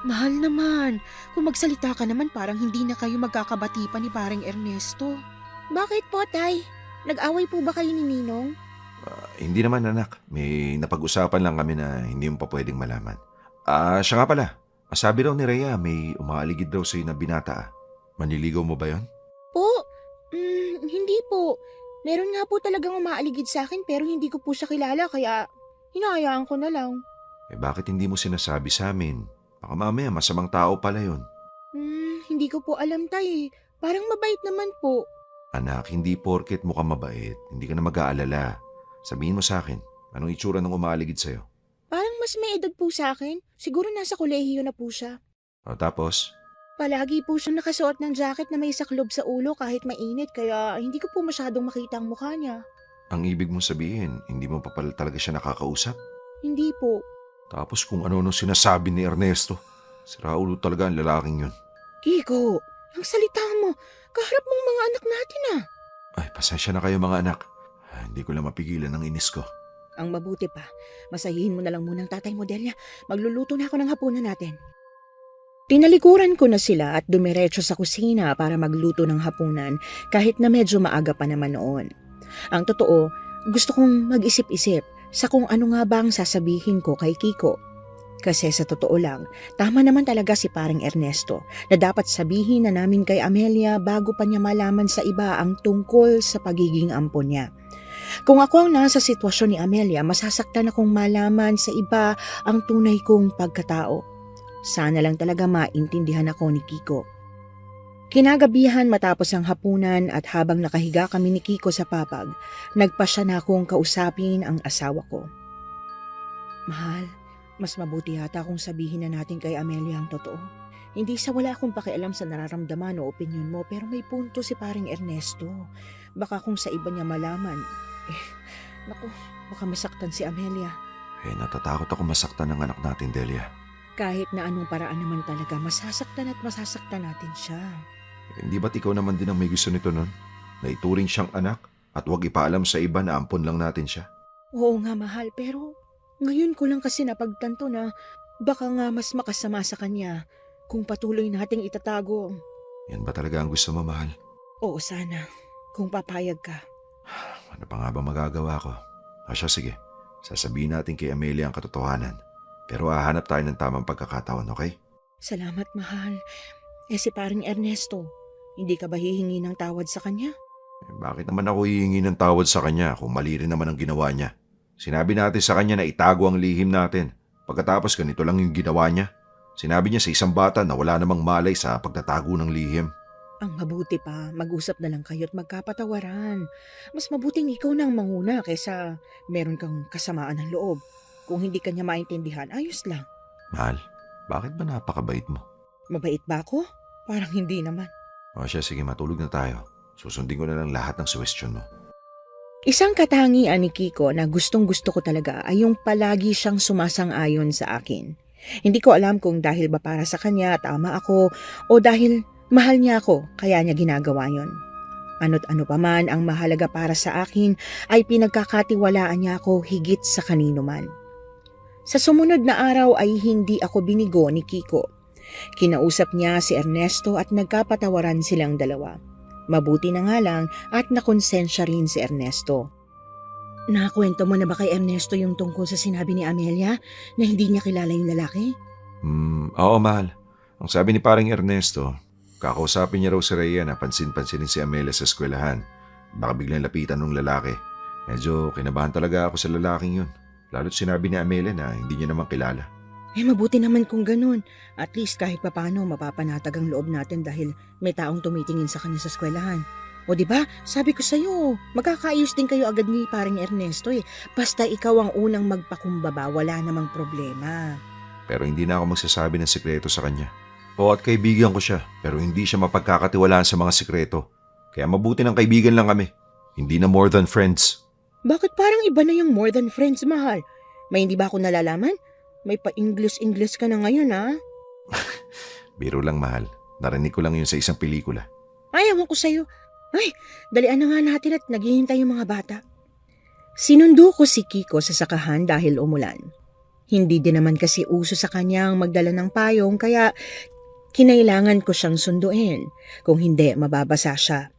Mahal naman. Kung magsalita ka naman parang hindi na kayo magkakabati pa ni paring Ernesto. Bakit po, Tay? Nag-away po ba kayo ni Ninong? Hindi naman anak. May napag-usapan lang kami na hindi mo pa pwedeng malaman. Siya nga pala. Sabi raw ni Rhea may umaaligid daw sa'yo na binata. Manliligaw mo ba yon? Po? Hindi po. Meron nga po talagang umaaligid sa akin pero hindi ko po siya kilala kaya hinahayaan ko na lang. Bakit hindi mo sinasabi sa amin? Baka mamaya masamang tao pala yon. Hindi ko po alam, Tay. Parang mabait naman po. Anak, hindi porket mukhang mabait. Hindi ka na mag-aalala. Sabihin mo sa akin, anong itsura ng umaaligid sa'yo? Parang mas may edad po sa akin. Siguro nasa kolehiyo na po siya. Tapos? Palagi po siyang nakasuot ng jacket na may saklob sa ulo kahit mainit kaya hindi ko po masyadong makita ang mukha niya. Ang ibig mong sabihin, hindi mo pa pala talaga siya nakakausap? Hindi po. Tapos kung ano-ano sinasabi ni Ernesto. Siraulo talaga ang lalaking yun. Kiko, ang salita mo. Kaharap mong mga anak natin Ay, pasensya na kayo mga anak. Hindi ko lang mapigilan ang inis ko. Ang mabuti pa, masahihin mo na lang muna ang tatay mo, Delia. Magluluto na ako ng hapunan natin. Tinalikuran ko na sila at dumiretso sa kusina para magluto ng hapunan kahit na medyo maaga pa naman noon. Ang totoo, gusto kong mag-isip-isip sa kung ano nga ba ang sasabihin ko kay Kiko. Kasi sa totoo lang, tama naman talaga si paring Ernesto na dapat sabihin na namin kay Amelia bago pa niya malaman sa iba ang tungkol sa pagiging ampon niya. Kung ako ang nasa sitwasyon ni Amelia, masasaktan akong malaman sa iba ang tunay kong pagkatao. Sana lang talaga maintindihan ako ni Kiko. Kinagabihan matapos ang hapunan at habang nakahiga kami ni Kiko sa papag, nagpa siya na akong kausapin ang asawa ko. Mahal, mas mabuti yata kung sabihin na natin kay Amelia ang totoo. Hindi sa wala akong pakialam sa nararamdaman o opinyon mo pero may punto si paring Ernesto. Baka kung sa iba niya malaman, naku, baka masaktan si Amelia. Natatakot ako masaktan ng anak natin, Delia. Kahit na anong paraan naman talaga, masasaktan natin siya. Hindi ba't ikaw naman din ang may gusto nito nun? Na ituring siyang anak at huwag ipaalam sa iba na ampon lang natin siya? Oo nga mahal, pero ngayon ko lang kasi napagtanto na baka nga mas makasama sa kanya kung patuloy nating itatago. Yan ba talaga ang gusto mo, mahal? Oo sana, kung papayag ka. Ano pa nga ba magagawa ko? Siya, sige. Sasabihin natin kay Amelia ang katotohanan. Pero hahanap tayo ng tamang pagkakataon, okay? Salamat mahal. Si paring Ernesto, hindi ka ba hihingi ng tawad sa kanya? Bakit naman ako hihingi ng tawad sa kanya kung mali rin naman ang ginawa niya? Sinabi natin sa kanya na itago ang lihim natin. Pagkatapos ganito lang yung ginawa niya. Sinabi niya sa isang bata na wala namang malay sa pagtatago ng lihim. Ang mabuti pa, mag-usap na lang kayo at magkapatawaran. Mas mabuting ikaw na ang manguna kaysa meron kang kasamaan ng loob. Kung hindi ka niya maintindihan, ayos lang. Mahal, bakit ba napakabait mo? Mabait ba ako? Parang hindi naman. Siya, sige, matulog na tayo. Susundin ko na lang lahat ng suwestyon mo. Isang katangian ni Kiko na gustong-gusto ko talaga ay yung palagi siyang sumasang-ayon sa akin. Hindi ko alam kung dahil ba para sa kanya tama ako o dahil mahal niya ako kaya niya ginagawa yon. Ano't ano pa man ang mahalaga para sa akin ay pinagkakatiwalaan niya ako higit sa kanino man. Sa sumunod na araw ay hindi ako binigo ni Kiko. Kinausap niya si Ernesto at nagkapatawaran silang dalawa. Mabuti na nga lang at nakonsensya rin si Ernesto. Nakakwento mo na ba kay Ernesto yung tungkol sa sinabi ni Amelia na hindi niya kilala yung lalaki? Oo, mahal. Ang sabi ni paring Ernesto, kakausapin niya raw si Rhea na pansin-pansinin si Amelia sa eskwelahan. Baka biglang lapitan ng lalaki. Medyo kinabahan talaga ako sa lalaking yun. Lalo't sinabi ni Amelia na hindi niya naman kilala. Mabuti naman kung ganun. At least kahit papano mapapanatag ang loob natin dahil may taong tumitingin sa kanya sa eskwelahan. O diba, sabi ko sa'yo, magkakaayos din kayo agad ni paring Ernesto Basta ikaw ang unang magpakumbaba, wala namang problema. Pero hindi na ako magsasabi ng sikreto sa kanya. At kaibigan ko siya, pero hindi siya mapagkakatiwalaan sa mga sikreto. Kaya mabuti ng kaibigan lang kami. Hindi na more than friends. Bakit parang iba na yung more than friends, mahal? May hindi ba ako nalalaman? May pa-English ka na ngayon, ha? Biro lang, mahal. Narinig ko lang yun sa isang pelikula. Ay, ewan ko sa'yo. Ay, dalian na nga natin at naghihintay yung mga bata. Sinundo ko si Kiko sa sakahan dahil umulan. Hindi din naman kasi uso sa kanyang magdala ng payong kaya kinailangan ko siyang sunduin. Kung hindi, mababasa siya.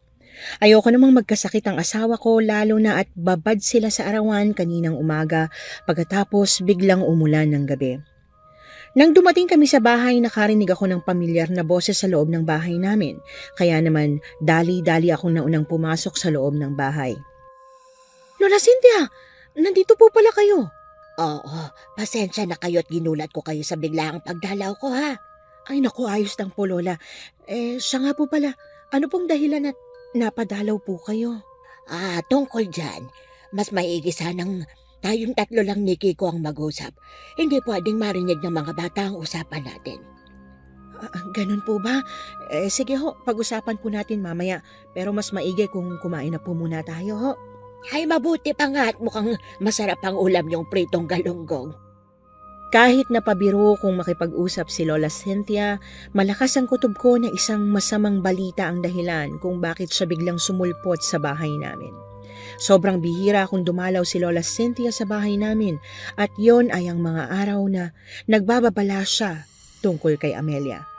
Ayoko namang magkasakit ang asawa ko lalo na at babad sila sa arawan kaninang umaga pagkatapos biglang umulan ng gabi. Nang dumating kami sa bahay, nakarinig ako ng pamilyar na boses sa loob ng bahay namin. Kaya naman, dali-dali akong naunang pumasok sa loob ng bahay. Lola Cynthia, nandito po pala kayo. Oo, pasensya na kayo at ginulat ko kayo sa biglaang pagdalaw ko ha. Ay naku, ayos lang po Lola. Siya nga po pala, ano pong dahilan at napadalaw po kayo? Tungkol dyan, mas maigi sanang tayong tatlo lang ni Kiko ang mag-usap. Hindi pwedeng marinig ng mga bata ang usapan natin. Ganun po ba? Sige ho, pag-usapan po natin mamaya. Pero mas maigi kung kumain na po muna tayo ho. Ay mabuti pa nga at mukhang masarap ang ulam yung pritong galunggong. Kahit napabiro kung makipag-usap si Lola Cynthia, malakas ang kutob ko na isang masamang balita ang dahilan kung bakit siya biglang sumulpot sa bahay namin. Sobrang bihira kung dumalaw si Lola Cynthia sa bahay namin at yon ay ang mga araw na nagbababala siya tungkol kay Amelia.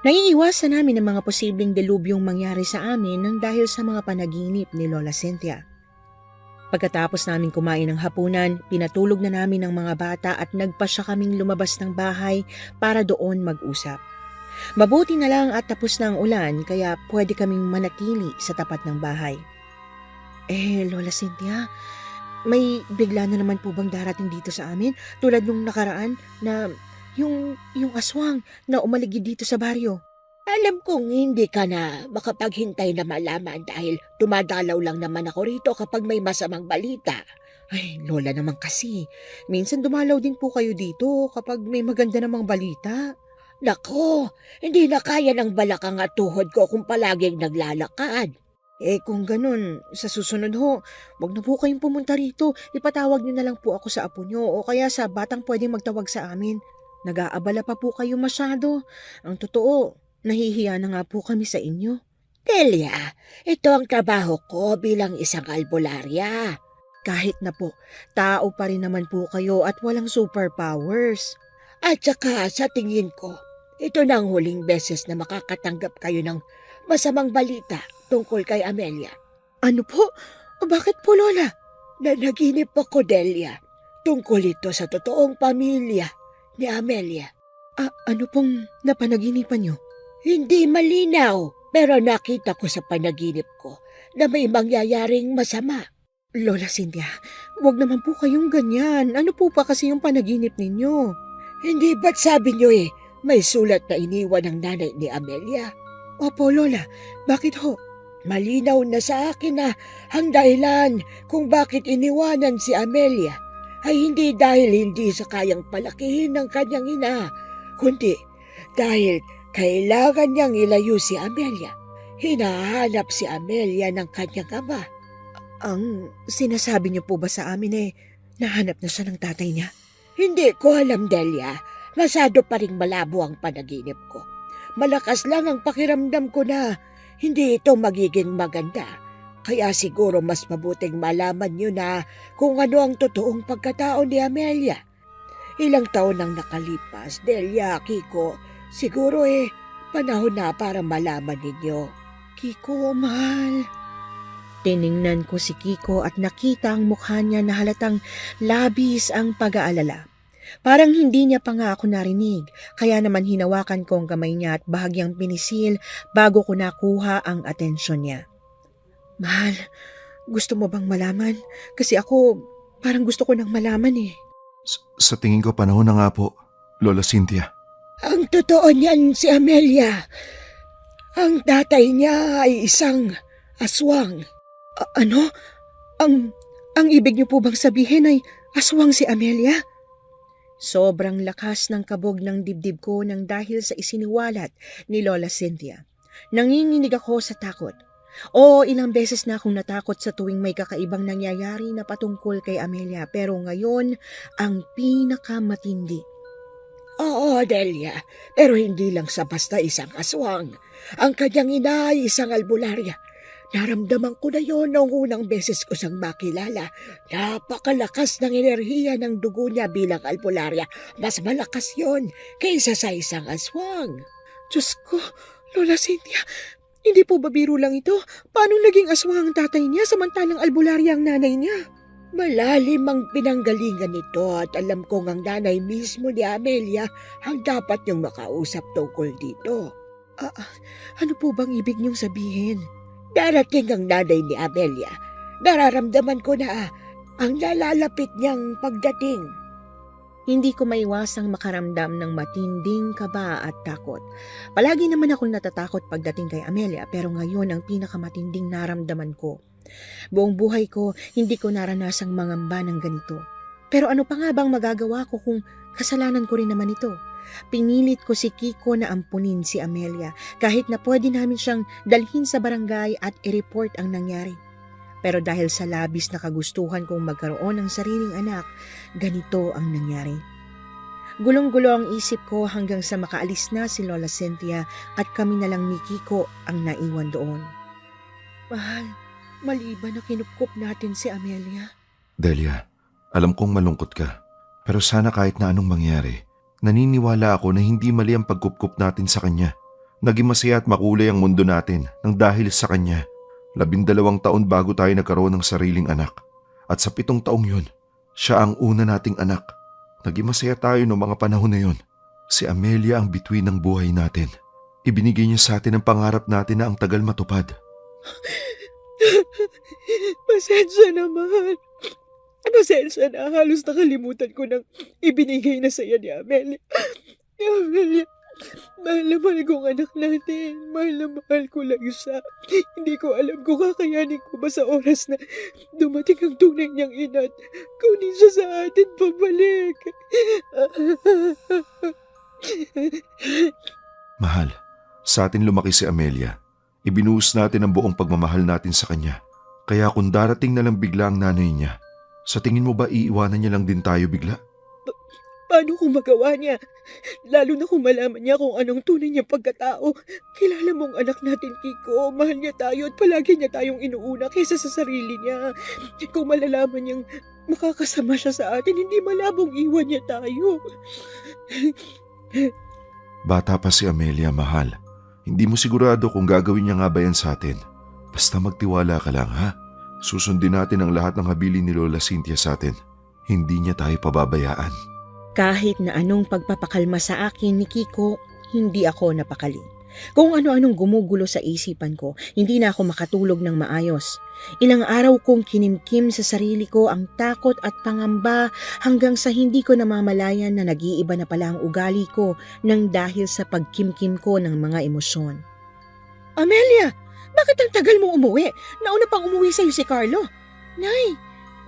Naiiwasan namin ang mga posibleng delubyong mangyari sa amin nang dahil sa mga panaginip ni Lola Cynthia. Pagkatapos namin kumain ng hapunan, pinatulog na namin ang mga bata at nagpasya kaming lumabas ng bahay para doon mag-usap. Mabuti na lang at tapos na ang ulan kaya pwede kaming manatili sa tapat ng bahay. Lola Cynthia, may bigla na naman po bang darating dito sa amin tulad nung nakaraan na yung aswang na umaligid dito sa baryo? Alam kong hindi ka na makapaghintay na malaman dahil dumadalaw lang naman ako rito kapag may masamang balita. Ay, Lola naman kasi. Minsan dumalaw din po kayo dito kapag may maganda namang balita. Nako, hindi na kaya ng balakang at tuhod ko kung palaging naglalakad. Kung ganun, sa susunod ho, wag na po kayong pumunta rito. Ipatawag niyo na lang po ako sa apo niyo o kaya sa batang pwedeng magtawag sa amin. Nag-aabala pa po kayo masyado. Ang totoo, nahihiya na nga po kami sa inyo. Delia, ito ang trabaho ko bilang isang albularya. Kahit na po, tao pa rin naman po kayo at walang superpowers. At saka sa tingin ko, ito na ang huling beses na makakatanggap kayo ng masamang balita tungkol kay Amelia. Ano po? O bakit po, Lola? Nanaginip ako, Delia. Tungkol ito sa totoong pamilya ni Amelia. Ano pong napanaginipan niyo? Hindi malinaw, pero nakita ko sa panaginip ko na may mangyayaring masama. Lola Cynthia, wag naman po kayong ganyan. Ano po pa kasi yung panaginip ninyo? Hindi ba't sabi niyo may sulat na iniwan ng nanay ni Amelia? Opo, Lola. Bakit ho? Malinaw na sa akin na ang dahilan kung bakit iniwanan si Amelia ay hindi dahil hindi sa kayang palakihin ng kanyang ina, kundi dahil kailangan niyang ilayo si Amelia. Hinahanap si Amelia ng kanyang ama. Ang sinasabi niyo po ba sa amin nahanap na siya ng tatay niya? Hindi ko alam, Delia. Masyado pa ring malabo ang panaginip ko. Malakas lang ang pakiramdam ko na hindi ito magiging maganda. Kaya siguro mas mabuting malaman niyo na kung ano ang totoong pagkatao ni Amelia. Ilang taon nang nakalipas, Delia, Kiko, siguro panahon na para malaman ninyo. Kiko, mahal. Tiningnan ko si Kiko at nakita ang mukha niya na halatang labis ang pag-aalala. Parang hindi niya pa nga ako narinig, kaya naman hinawakan ko ang kamay niya at bahagyang pinisil bago ko nakuha ang atensyon niya. Mahal, gusto mo bang malaman? Kasi ako, parang gusto ko nang malaman Sa tingin ko panahon na nga po, Lola Cynthia. Ang totoo niyan si Amelia. Ang tatay niya ay isang aswang. Ano? Ang ibig niyo po bang sabihin ay aswang si Amelia? Sobrang lakas ng kabog ng dibdib ko nang dahil sa isiniwalat ni Lola Cynthia. Nanginginig ako sa takot. Oo, ilang beses na akong natakot sa tuwing may kakaibang nangyayari na patungkol kay Amelia pero ngayon ang pinakamatindi. Oo, Delia, pero hindi lang sa basta isang aswang. Ang kanyang ina ay isang albularya. Naramdaman ko na yon noong unang beses ko siyang makilala. Napakalakas ng enerhiya ng dugo niya bilang albularya. Mas malakas yon kaysa sa isang aswang. Diyos ko, Lola Cynthia, hindi po ba biro lang ito? Paano naging aswang ang tatay niya samantalang albularya ang nanay niya? Malalim ang pinanggalingan nito at alam kong ang nanay mismo ni Amelia ang dapat niyong makausap tungkol dito. Ano po bang ibig niyong sabihin? Darating ang nanay ni Amelia. Nararamdaman ko na ang lalalapit niyang pagdating. Hindi ko maiwasang makaramdam ng matinding kaba at takot. Palagi naman akong natatakot pagdating kay Amelia pero ngayon ang pinakamatinding naramdaman ko. Buong buhay ko, hindi ko naranasang mangamba ng ganito. Pero ano pa nga bang magagawa ko kung kasalanan ko rin naman ito? Pinilit ko si Kiko na ampunin si Amelia kahit na pwede namin siyang dalhin sa barangay at i-report ang nangyari. Pero dahil sa labis na kagustuhan kong magkaroon ng sariling anak, ganito ang nangyari. Gulong-gulo ang isip ko hanggang sa makaalis na si Lola Cynthia at kami na lang ni Kiko ang naiwan doon. Mahal, mali ba na kinupkup natin si Amelia? Delia, alam kong malungkot ka. Pero sana kahit na anong mangyari, naniniwala ako na hindi mali ang pagkupkup natin sa kanya. Naging masaya at makulay ang mundo natin nang dahil sa kanya. 12 taon bago tayo nagkaroon ng sariling anak. At sa 7 taong yun, siya ang una nating anak. Naging masaya tayo noong mga panahon na yun. Si Amelia ang bituin ng buhay natin. Ibinigay niya sa atin ang pangarap natin na ang tagal matupad. Pasensya na, mahal. Pasensya na, halos nakalimutan ko nang ibinigay na sa'yo ni Amelia. Amelia, mahal na mahal kong anak natin. Mahal na mahal ko lang siya. Hindi ko alam kung kakayanin ko ba sa oras na dumating ang tunay niyang ina at kunin siya sa atin pabalik. Mahal, sa atin lumaki si Amelia. Ibinuhos natin ang buong pagmamahal natin sa kanya. Kaya kung darating na lang bigla ang nanay niya, sa tingin mo ba iiwanan niya lang din tayo bigla? Paano kung magawa niya? Lalo na kung malaman niya kung anong tunay niyang pagkatao. Kilala mong anak natin, Kiko. Mahal niya tayo at palagi niya tayong inuuna kaysa sa sarili niya. Kung malalaman niyang makakasama siya sa atin, hindi malabong iwan niya tayo. Bata pa si Amelia, mahal. Hindi mo sigurado kung gagawin niya nga ba yan sa atin. Basta magtiwala ka lang, ha? Susundin natin ang lahat ng habilin ni Lola Cynthia sa atin. Hindi niya tayo pababayaan. Kahit na anong pagpapakalma sa akin ni Kiko, hindi ako napakali. Kung ano-anong gumugulo sa isipan ko, hindi na ako makatulog ng maayos. Ilang araw kong kinimkim sa sarili ko ang takot at pangamba hanggang sa hindi ko namamalayan na nag-iiba na pala ang ugali ko nang dahil sa pagkimkim ko ng mga emosyon. Amelia, bakit ang tagal mo umuwi? Nauna pang umuwi sa'yo si Carlo. Nay,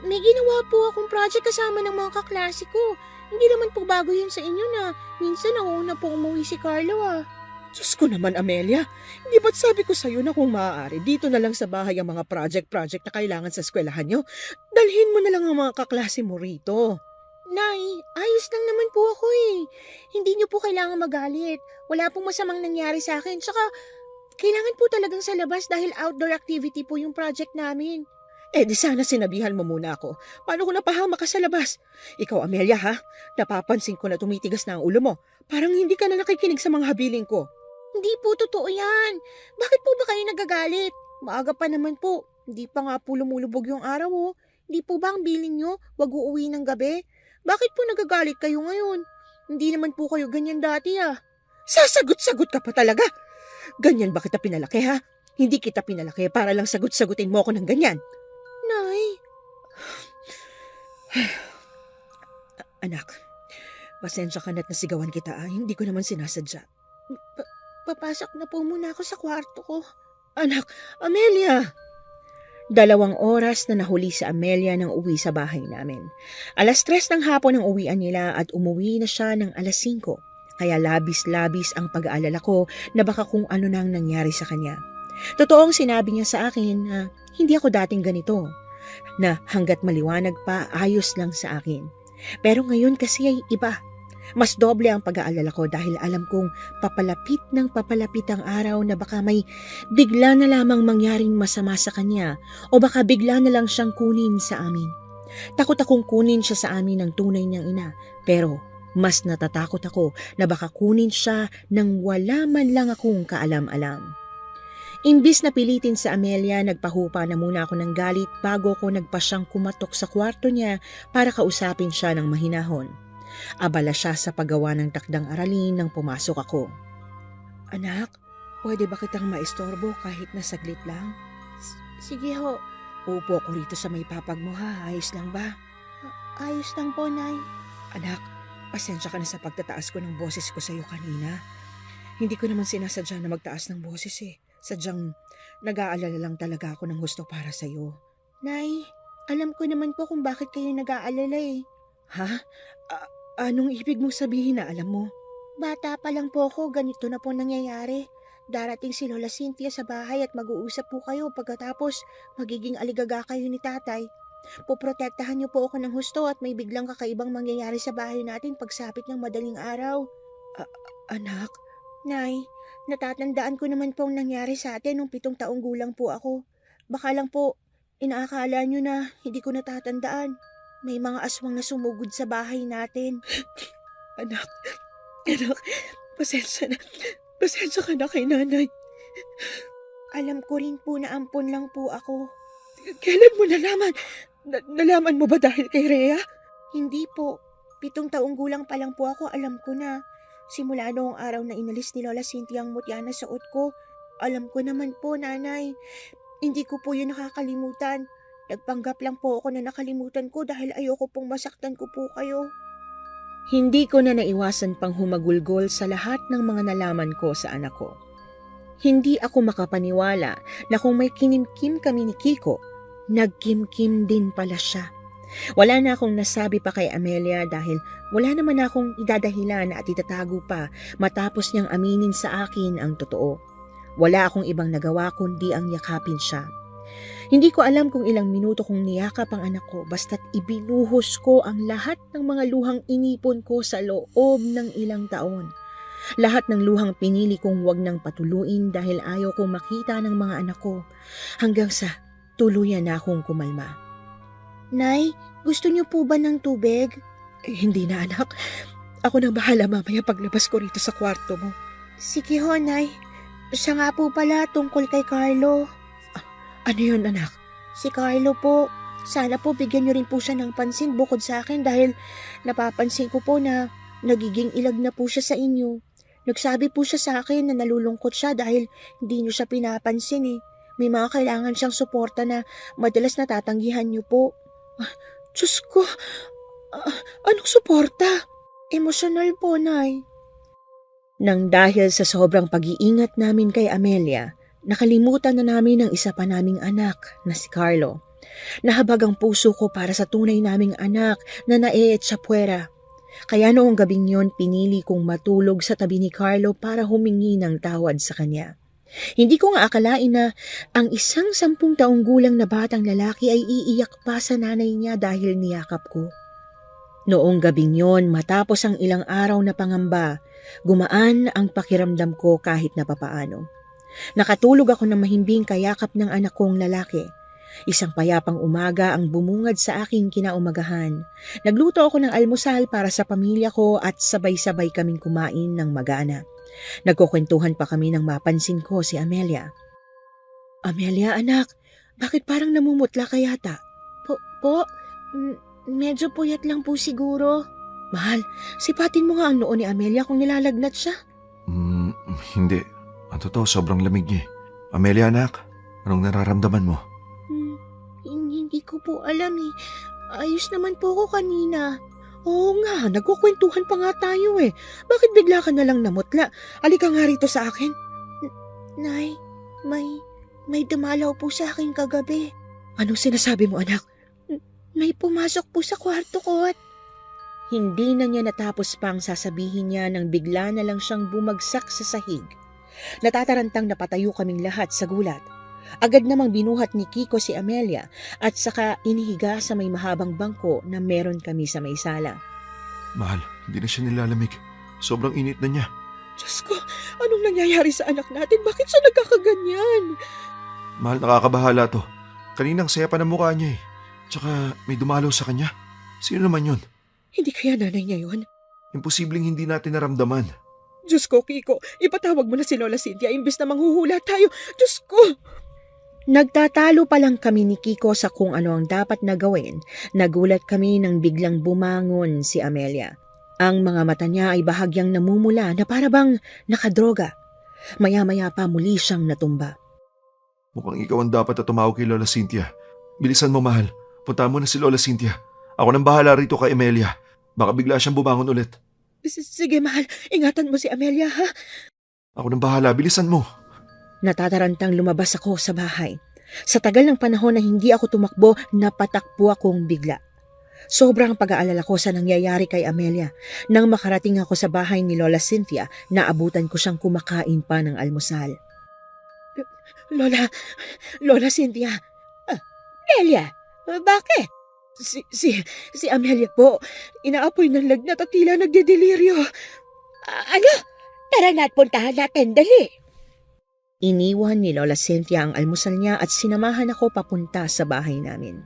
may ginawa po akong project kasama ng mga kaklase ko. Hindi naman po bago yun sa inyo na minsan nauna po umuwi si Carlo Diyos ko naman, Amelia. Hindi ba't sabi ko sa'yo na kung maaari, dito na lang sa bahay ang mga project na kailangan sa eskwelahan nyo. Dalhin mo na lang ang mga kaklase mo rito. Nay, ayos lang naman po ako Hindi niyo po kailangan magalit. Wala pong masamang nangyari sa akin. Tsaka, kailangan po talagang sa labas dahil outdoor activity po yung project namin. Di sana sinabihan mo muna ako. Paano kung napahama ka sa labas? Ikaw, Amelia, ha? Napapansin ko na tumitigas na ang ulo mo. Parang hindi ka na nakikinig sa mga habiling ko. Hindi po totoo yan. Bakit po ba kayo nagagalit? Maaga pa naman po. Hindi pa nga po lumulubog yung araw Hindi po ba ang bilin nyo? Wag uuwi ng gabi? Bakit po nagagalit kayo ngayon? Hindi naman po kayo ganyan dati Sasagot-sagot ka pa talaga. Ganyan ba kita pinalaki, ha? Hindi kita pinalaki para lang sagot-sagutin mo ako ng ganyan. Nay. Anak, pasensya ka na't nasigawan kita. Hindi ko naman sinasadya. Papasok na po muna ako sa kwarto ko. Anak, Amelia! 2 oras na nahuli si Amelia nang uwi sa bahay namin. 3:00 ng hapon ang uwian nila at umuwi na siya ng 5:00. Kaya labis-labis ang pag-aalala ko na baka kung ano nang nangyari sa kanya. Totoong sinabi niya sa akin na hindi ako dating ganito. Na hanggat maliwanag pa, ayos lang sa akin. Pero ngayon kasi ay iba. Mas doble ang pag-aalala ko dahil alam kong papalapit ng papalapit ang araw na baka may bigla na lamang mangyaring masama sa kanya o baka bigla na lang siyang kunin sa amin. Takot akong kunin siya sa amin ng tunay niyang ina, pero mas natatakot ako na baka kunin siya nang wala man lang akong kaalam-alam. Imbis na pilitin sa Amelia, nagpahupa na muna ako ng galit bago ko nagpasyang kumatok sa kwarto niya para kausapin siya ng mahinahon. Abala siya sa paggawa ng takdang aralin nang pumasok ako. Anak, pwede ba kitang maistorbo kahit na saglit lang? Sige ho. Upo ako rito sa may papag mo ha, ayos lang ba? Ayos lang po, Nay. Anak, pasensya ka na sa pagtataas ko ng boses ko sa iyo kanina. Hindi ko naman sinasadya na magtaas ng boses eh. Sadyang nag-aalala lang talaga ako ng gusto para sa iyo. Nay, alam ko naman po kung bakit kayo nag-aalala eh. Ha? Anong ibig mong sabihin na alam mo? Bata pa lang po ako, ganito na po nangyayari. Darating si Lola Cynthia sa bahay at mag-uusap po kayo pagkatapos magiging aligaga kayo ni tatay. Poprotektahan niyo po ako ng husto at may biglang kakaibang mangyayari sa bahay natin pagsapit ng madaling araw. Anak, Nay, natatandaan ko naman po ang nangyari sa atin nung 7 taong gulang po ako. Baka lang po, inaakala niyo na hindi ko natatandaan. May mga aswang na sumugod sa bahay natin. anak, pasensya ka na kay nanay. Alam ko rin po na ampon lang po ako. Kailan mo nalaman? Nalaman mo ba dahil kay Rhea? Hindi po. 7 taong gulang pa lang po ako, alam ko na. Simula noong araw na inalis ni Lola Cynthia ang mutya na suot ko, alam ko naman po, nanay. Hindi ko po yun nakakalimutan. Nagpanggap lang po ako na nakalimutan ko dahil ayoko pong masaktan ko po kayo. Hindi ko na naiwasan pang humagulgol sa lahat ng mga nalaman ko sa anak ko. Hindi ako makapaniwala na kung may kinimkim kami ni Kiko, nagkimkim din pala siya. Wala na akong nasabi pa kay Amelia dahil wala naman akong idadahilan at itatago pa matapos niyang aminin sa akin ang totoo. Wala akong ibang nagawa kundi ang yakapin siya. Hindi ko alam kung ilang minuto kong niyakap ang anak ko basta't ibinuhos ko ang lahat ng mga luhang inipon ko sa loob ng ilang taon. Lahat ng luhang pinili kong wag nang patuluin dahil ayaw kong makita ng mga anak ko hanggang sa tuluyan na akong kumalma. Nay, gusto niyo po ba ng tubig? Hindi na anak, ako nang bahala mamaya paglabas ko rito sa kwarto mo. Sige ho, Nay. Siya nga po pala tungkol kay Carlo. Ano yun anak? Si Carlo po, sana po bigyan niyo rin po siya ng pansin bukod sa akin dahil napapansin ko po na nagiging ilag na po siya sa inyo. Nagsabi po siya sa akin na nalulungkot siya dahil hindi niyo siya pinapansin eh. May mga kailangan siyang suporta na madalas natatanggihan niyo po. Diyos ko, anong suporta? Emosyonal po, Nay. Nang dahil sa sobrang pag-iingat namin kay Amelia, nakalimutan na namin ang isa pa naming anak na si Carlo. Nahabag ang puso ko para sa tunay naming anak na naeetsapuera. Kaya noong gabing yon pinili kong matulog sa tabi ni Carlo para humingi ng tawad sa kanya. Hindi ko nga akalain na ang isang 10 taong gulang na batang lalaki ay iiyak pa sa nanay niya dahil niyakap ko. Noong gabing yon, matapos ang ilang araw na pangamba, gumaan ang pakiramdam ko kahit na papaano. Nakatulog ako ng mahimbing kayakap ng anak kong lalaki. Isang payapang umaga ang bumungad sa aking kinaumagahan. Nagluto ako ng almusal para sa pamilya ko at sabay-sabay kaming kumain ng magana. Nagkukwentuhan pa kami nang mapansin ko si Amelia. Amelia, anak, bakit parang namumutla ka yata? Medyo puyat lang po siguro. Mahal, sipatin mo nga ang noo ni Amelia kung nilalagnat siya. Hindi. Ang totoo, sobrang lamig niya. Amelia, anak, anong nararamdaman mo? Hindi ko po alam eh. Ayos naman po ako kanina. Oo nga, nagkukwentuhan pa nga tayo eh. Bakit bigla ka na lang namutla? Alika nga rito sa akin. Nay, may dumalaw po sa akin kagabi. Anong sinasabi mo, anak? May pumasok po sa kwarto ko at Hindi na niya natapos pang sasabihin niya nang bigla na lang siyang bumagsak sa sahig. Natatarantang napatayo kaming lahat sa gulat. Agad namang binuhat ni Kiko si Amelia at saka inihiga sa may mahabang bangko na meron kami sa may sala. Mahal, hindi na siya nilalamig. Sobrang init na niya. Diyos ko, anong nangyayari sa anak natin? Bakit siya nagkakaganyan? Mahal, nakakabahala to. Kaninang saya pa ng mukha niya eh. Tsaka may dumalaw sa kanya. Sino naman yun? Hindi kaya nanay niya yun? Imposibleng hindi natin naramdaman. Diyos ko, Kiko, ipatawag mo na si Lola Cynthia imbes na manghuhula tayo. Diyos ko! Nagtatalo pa lang kami ni Kiko sa kung ano ang dapat na gawin. Nagulat kami nang biglang bumangon si Amelia. Ang mga mata niya ay bahagyang namumula na parabang nakadroga. Maya-maya pa muli siyang natumba. Mukhang ikaw ang dapat na tumawag kay Lola Cynthia. Bilisan mo, mahal. Punta mo na si Lola Cynthia. Ako nang bahala rito kay Amelia. Baka bigla siyang bumangon ulit. Sige, mahal. Ingatan mo si Amelia, ha? Ako nang bahala. Bilisan mo. Natatarantang lumabas ako sa bahay. Sa tagal ng panahon na hindi ako tumakbo, napatakbo akong bigla. Sobrang pag-aalala ko sa nangyayari kay Amelia. Nang makarating ako sa bahay ni Lola Cynthia, naabutan ko siyang kumakain pa ng almusal. Lola Cynthia, Delia, bakit? si Amelia po, inaapoy ng lagnat at tila nagdedeliryo. Ano? Tara na't puntahan natin, dali. Iniwan ni Lola Cynthia ang almusal niya at sinamahan ako papunta sa bahay namin.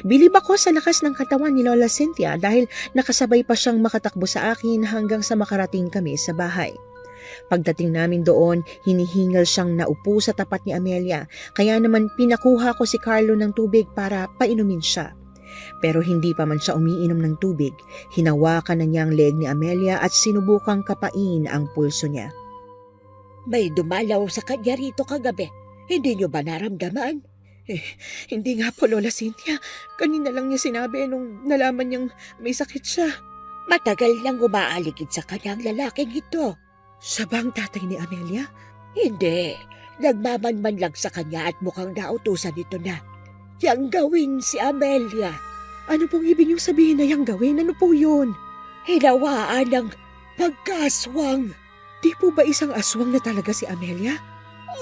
Bilib ako sa lakas ng katawan ni Lola Cynthia dahil nakasabay pa siyang makatakbo sa akin hanggang sa makarating kami sa bahay. Pagdating namin doon, hinihingal siyang naupo sa tapat ni Amelia, kaya naman pinakuha ko si Carlo ng tubig para painumin siya. Pero hindi pa man siya umiinom ng tubig, hinawakan na niya ang leeg ni Amelia at sinubukang kapain ang pulso niya. May dumalaw sa kanya rito kagabi. Hindi niyo ba naramdaman? Hindi nga po, Lola Cynthia. Kanina lang niya sinabi nung nalaman niyang may sakit siya. Matagal nang umaaligid sa kanyang lalaking ito. Siya ba ang tatay ni Amelia? Hindi. Nagmamanman lang sa kanya at mukhang nautusan nito na. Yang gawin si Amelia. Ano pong ibig niyong sabihin na yang gawin? Ano po yun? Hinawaan ng pagkaswang. Di po ba isang aswang na talaga si Amelia?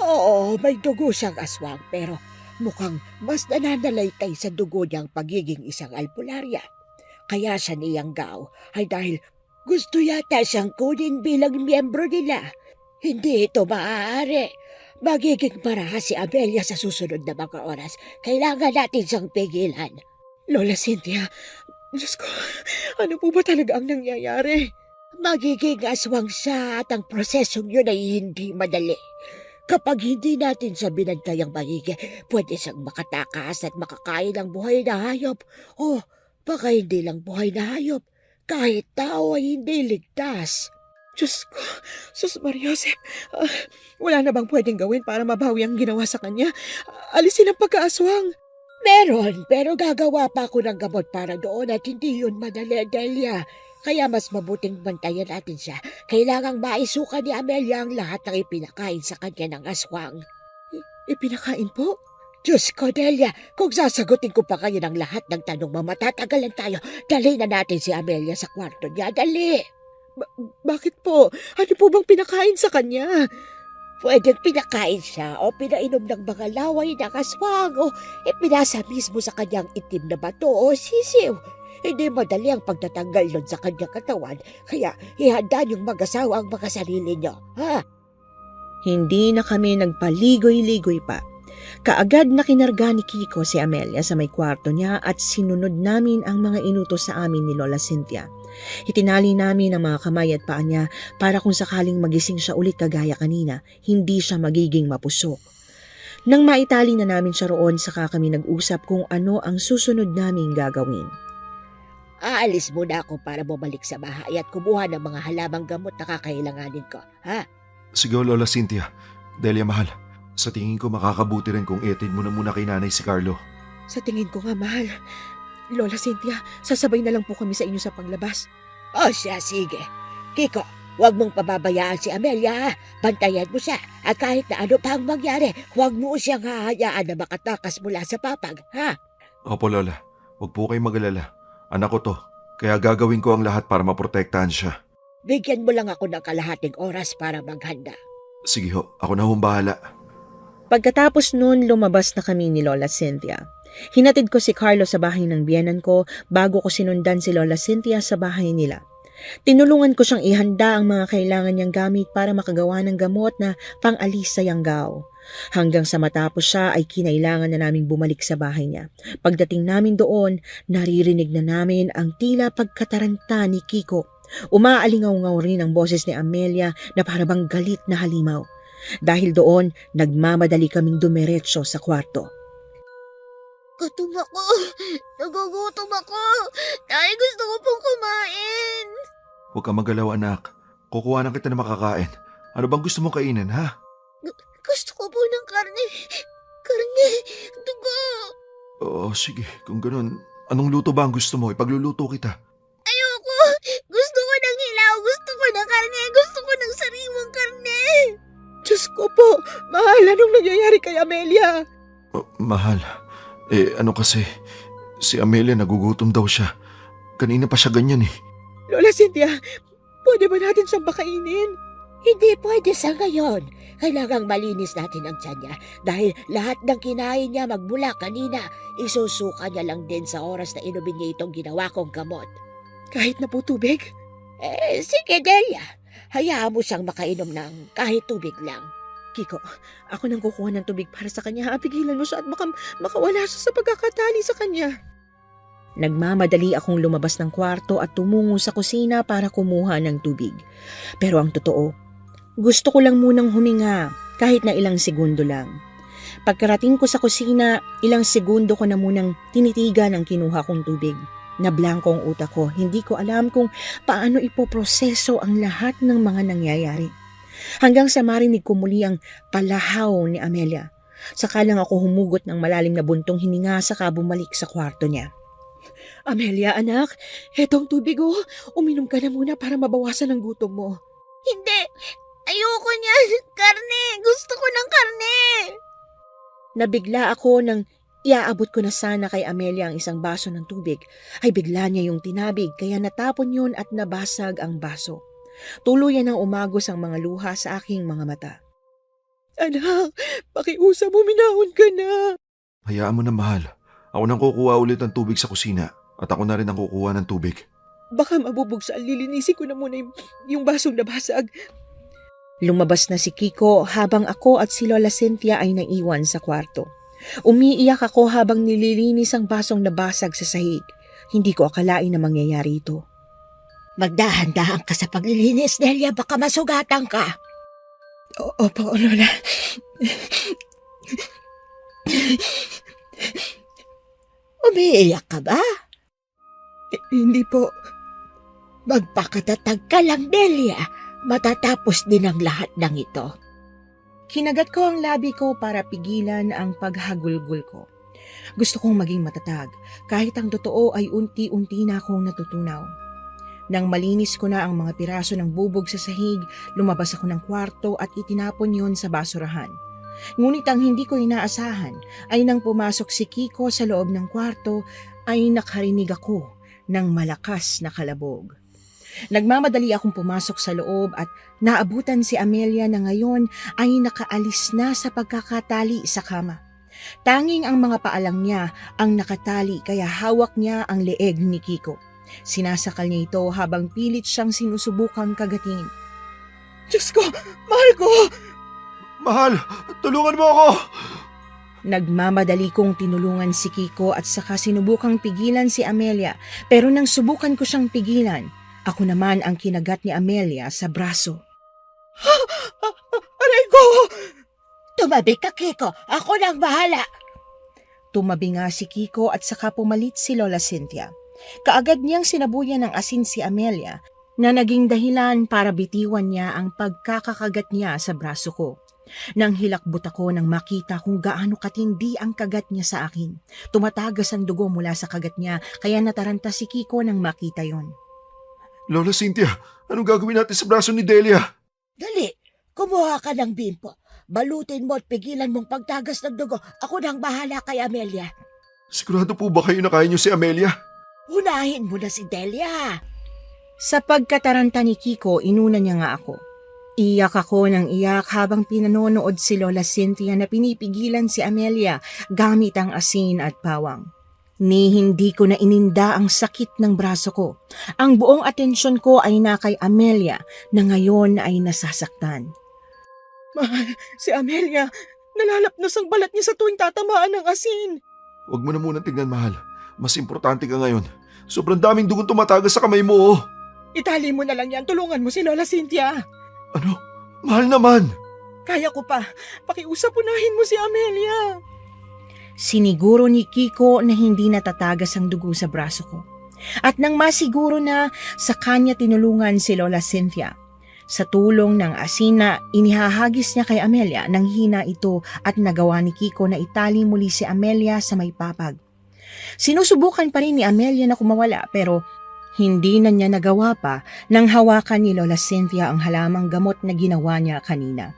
Oo, may dugo siyang aswang pero mukhang mas nananalaytay sa dugo niyang pagiging isang albularya. Kaya siya niyang gaw ay dahil gusto yata siyang kunin bilang miyembro nila. Hindi ito maaari. Magiging maraha si Amelia sa susunod na mga oras. Kailangan natin siyang pigilan. Lola Cynthia, Diyos ko, ano po ba talaga ang nangyayari? Magiging aswang siya at ang prosesong yun ay hindi madali. Kapag hindi natin siya binantayang maigi, pwede siyang makatakas at makakain ng buhay na hayop. O baka hindi lang buhay na hayop, kahit tao ay hindi ligtas. Diyos ko, Sus Mariosep, wala na bang pwedeng gawin para mabawi ang ginawa sa kanya? Alisin ang pagkaaswang. Meron, pero gagawa pa ako ng gamot para doon at hindi yun madali, Delia. Kaya mas mabuting bantayan natin siya. Kailangang maisuka ni Amelia ang lahat ng ipinakain sa kanya ng aswang. Ipinakain po? Diyos ko, Delia, kung sasagutin ko pa kayo ng lahat ng tanong mo, matatagalan tayo. Dali na natin si Amelia sa kwarto niya, dali. Bakit po? Ano po bang pinakain sa kanya? Pwedeng pinakain siya o pinainom ng mga laway ng aswang o ipinasa mismo sa kanyang itim na bato o sisiw. Hindi madali ang pagtatanggal nun sa kanyang katawan, kaya ihanda niyong mag-asawa ang mga sarili niyo, ha? Hindi na kami nagpaligoy-ligoy pa. Kaagad na kinarga ni Kiko si Amelia sa may kwarto niya at sinunod namin ang mga inutos sa amin ni Lola Cynthia. Itinali namin ang mga kamay at paa niya para kung sakaling magising siya ulit kagaya kanina, hindi siya magiging mapusok. Nang maitali na namin siya roon, saka kami nag-usap kung ano ang susunod naming gagawin. Aalis muna ako para bumalik sa bahay at kumuha ng mga halamang gamot na kakailanganin ko, ha? Sige, Lola Cynthia. Delia, mahal. Sa tingin ko makakabuti rin kung iatid mo na muna kay nanay si Carlo. Sa tingin ko nga, mahal. Lola Cynthia, sasabay na lang po kami sa inyo sa paglabas. O siya, sige. Kiko, huwag mong pababayaan si Amelia, ha? Bantayan mo siya. At kahit na ano pa ang mangyari, huwag mo siyang hahayaan na makatakas mula sa papag, ha? Opo, Lola. Huwag po kayong mag-alala. Anak ko to. Kaya gagawin ko ang lahat para maprotektahan siya. Bigyan mo lang ako ng kalahating oras para maghanda. Sige ho, ako na hong bahala. Pagkatapos noon, lumabas na kami ni Lola Cynthia. Hinatid ko si Carlo sa bahay ng biyenan ko bago ko sinundan si Lola Cynthia sa bahay nila. Tinulungan ko siyang ihanda ang mga kailangan niyang gamit para makagawa ng gamot na pang-alis sa Yanggao. Hanggang sa matapos siya ay kinailangan na naming bumalik sa bahay niya. Pagdating namin doon, naririnig na namin ang tila pagkataranta ni Kiko. Umaalingaw-ngaw rin ang boses ni Amelia na parabang galit na halimaw. Dahil doon, nagmamadali kaming dumiretso sa kwarto. Gutom ako. Nagugutom ako. Dahil gusto ko pong kumain. Huwag kang magalaw, anak. Kukuha na kita na makakain. Ano bang gusto mong kainin, ha? Gusto ko po ng karne. Karne. Dugo. Oo, sige. Kung ganun, anong luto ba ang gusto mo? Ipagluluto kita. Ayoko. Gusto ko ng hilaw. Gusto ko ng karne. Gusto ko ng sariwang karne. Diyos ko po, mahal, anong nangyayari kay Amelia? Oh, mahal. Ano kasi, si Amelia nagugutom daw siya. Kanina pa siya ganyan eh. Lola Cynthia, pwede ba natin siyang pakainin? Hindi pwede sa ngayon. Kailangang malinis natin ang tiyan niya dahil lahat ng kinain niya magmula kanina, isusuka niya lang din sa oras na inumin niya itong ginawa kong gamot. Kahit na po tubig? Sige Delia, hayaan mo siyang makainom ng kahit tubig lang. Kiko, ako nang kukuha ng tubig para sa kanya. Pigilan mo siya at makawala siya sa pagkakatali sa kanya. Nagmamadali akong lumabas ng kwarto at tumungo sa kusina para kumuha ng tubig. Pero ang totoo, gusto ko lang munang huminga kahit na ilang segundo lang. Pagkarating ko sa kusina, ilang segundo ko na munang tinitigan ang kinuha kong tubig. Nablangko ang utak ko, hindi ko alam kung paano ipoproseso ang lahat ng mga nangyayari. Hanggang sa marinig ko muli ang palahaw ni Amelia. Saka lang ako humugot ng malalim na buntong hininga saka bumalik sa kwarto niya. Amelia, anak, hetong tubig oh. Uminom ka na muna para mabawasan ang gutom mo. Hindi! Ayoko niyan! Karne! Gusto ko ng karne! Nabigla ako nang iaabot ko na sana kay Amelia ang isang baso ng tubig. Ay bigla niya yung tinabig kaya natapon yun at nabasag ang baso. Tuluyan ang umagos ang mga luha sa aking mga mata. Anak, pakiusap mo, minahon ka na. Hayaan mo na, mahal. Ako nang kukuha ulit ng tubig sa kusina at ako na rin ang kukuha ng tubig. Baka mabubugsa, lilinisin ko na muna yung basong nabasag. Lumabas na si Kiko habang ako at si Lola Cynthia ay naiwan sa kwarto. Umiiyak ako habang nililinis ang basong nabasag sa sahig. Hindi ko akalain na mangyayari ito. Magdahan-dahan ka sa paglilinis, Delia. Baka masugatan ka. Opo, Lola. Umiiyak ka ba? Hindi po. Magpakatatag ka lang, Delia. Matatapos din ang lahat ng ito. Kinagat ko ang labi ko para pigilan ang paghagulgul ko. Gusto kong maging matatag, kahit ang totoo ay unti-unti na akong natutunaw. Nang malinis ko na ang mga piraso ng bubog sa sahig, lumabas ako ng kwarto at itinapon yon sa basurahan. Ngunit ang hindi ko inaasahan ay nang pumasok si Kiko sa loob ng kwarto ay nakarinig ako ng malakas na kalabog. Nagmamadali akong pumasok sa loob at naabutan si Amelia na ngayon ay nakaalis na sa pagkakatali sa kama. Tanging ang mga paalang niya ang nakatali kaya hawak niya ang leeg ni Kiko. Sinasakal niya ito habang pilit siyang sinusubukang kagatin. Diyos ko! Mahal ko! Mahal! Tulungan mo ako! Nagmamadali kong tinulungan si Kiko at saka sinubukang pigilan si Amelia, pero nang subukan ko siyang pigilan, ako naman ang kinagat ni Amelia sa braso. Aray ko! Tumabi ka, Kiko. Ako nang bahala. Tumabi nga si Kiko at saka pumalit si Lola Cynthia. Kaagad niyang sinabuyan ng asin si Amelia na naging dahilan para bitiwan niya ang pagkakakagat niya sa braso ko. Nang hilakbot ako nang makita kung gaano katindi ang kagat niya sa akin. Tumatagas ang dugo mula sa kagat niya kaya nataranta si Kiko nang makita yon. Lola Cynthia, anong gagawin natin sa braso ni Delia? Dali, kumuha ka ng bimpo. Balutin mo at pigilan mong pagtagas ng dugo. Ako nang bahala kay Amelia. Sigurado po ba kayo na kaya niyo si Amelia? Unahin mo na si Delia. Sa pagkataranta ni Kiko, inuna niya nga ako. Iyak ako ng iyak habang pinanonood si Lola Cynthia na pinipigilan si Amelia gamit ang asin at pawang. Ni hindi ko na ininda ang sakit ng braso ko. Ang buong atensyon ko ay na kay Amelia na ngayon ay nasasaktan. Mahal, si Amelia, nalalapnos ang balat niya sa tuwing tatamaan ng asin. Huwag mo na munang tingnan, mahal. Mas importante ka ngayon. Sobrang daming dugong tumatagas sa kamay mo, oh. Itali mo na lang yan, tulungan mo si Lola Cynthia. Ano? Mahal naman! Kaya ko pa, pakiusap-unahin mo si Amelia. Siniguro ni Kiko na hindi natatagas ang dugo sa braso ko. At nang masiguro na, sa kanya tinulungan si Lola Cynthia. Sa tulong ng asina, inihahagis niya kay Amelia nang hina ito at nagawa ni Kiko na itali muli si Amelia sa may papag. Sinusubukan pa rin ni Amelia na kumawala pero hindi na niya nagawa pa nang hawakan ni Lola Cynthia ang halamang gamot na ginawa niya kanina.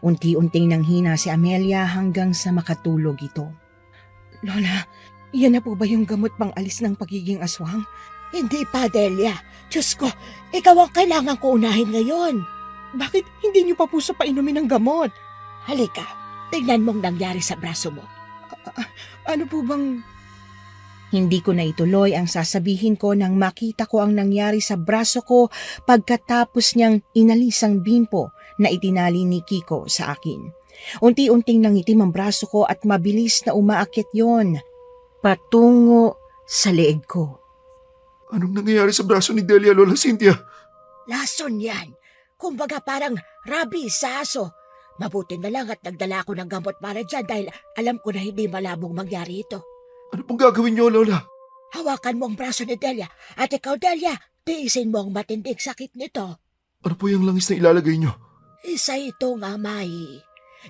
Unti-unting nanghina si Amelia hanggang sa makatulog ito. Lola, yan na po ba yung gamot pang alis ng pagiging aswang? Hindi pa, Delia. Diyos ko, ikaw ang kailangan ko unahin ngayon. Bakit hindi niyo pa po sa painumin ng gamot? Halika, tignan mong nangyari sa braso mo. Ano po bang... Hindi ko na ituloy ang sasabihin ko nang makita ko ang nangyari sa braso ko pagkatapos niyang inalis ang bimpo na itinali ni Kiko sa akin. Unti-unting nangitim ang braso ko at mabilis na umaakit yon patungo sa leeg ko. Anong nangyayari sa braso ni Delia, Lola Cynthia? Lason yan. Kumbaga parang rabies sa aso. Mabuti na lang at nagdala ko ng gamot para dyan dahil alam ko na hindi malabong mangyari ito. Ano pong gagawin niyo, Lola? Hawakan mo ang braso ni Delia at ikaw, Delia, tiisin mo ang matinding sakit nito. Ano po yung langis na ilalagay niyo? Isa itong amay.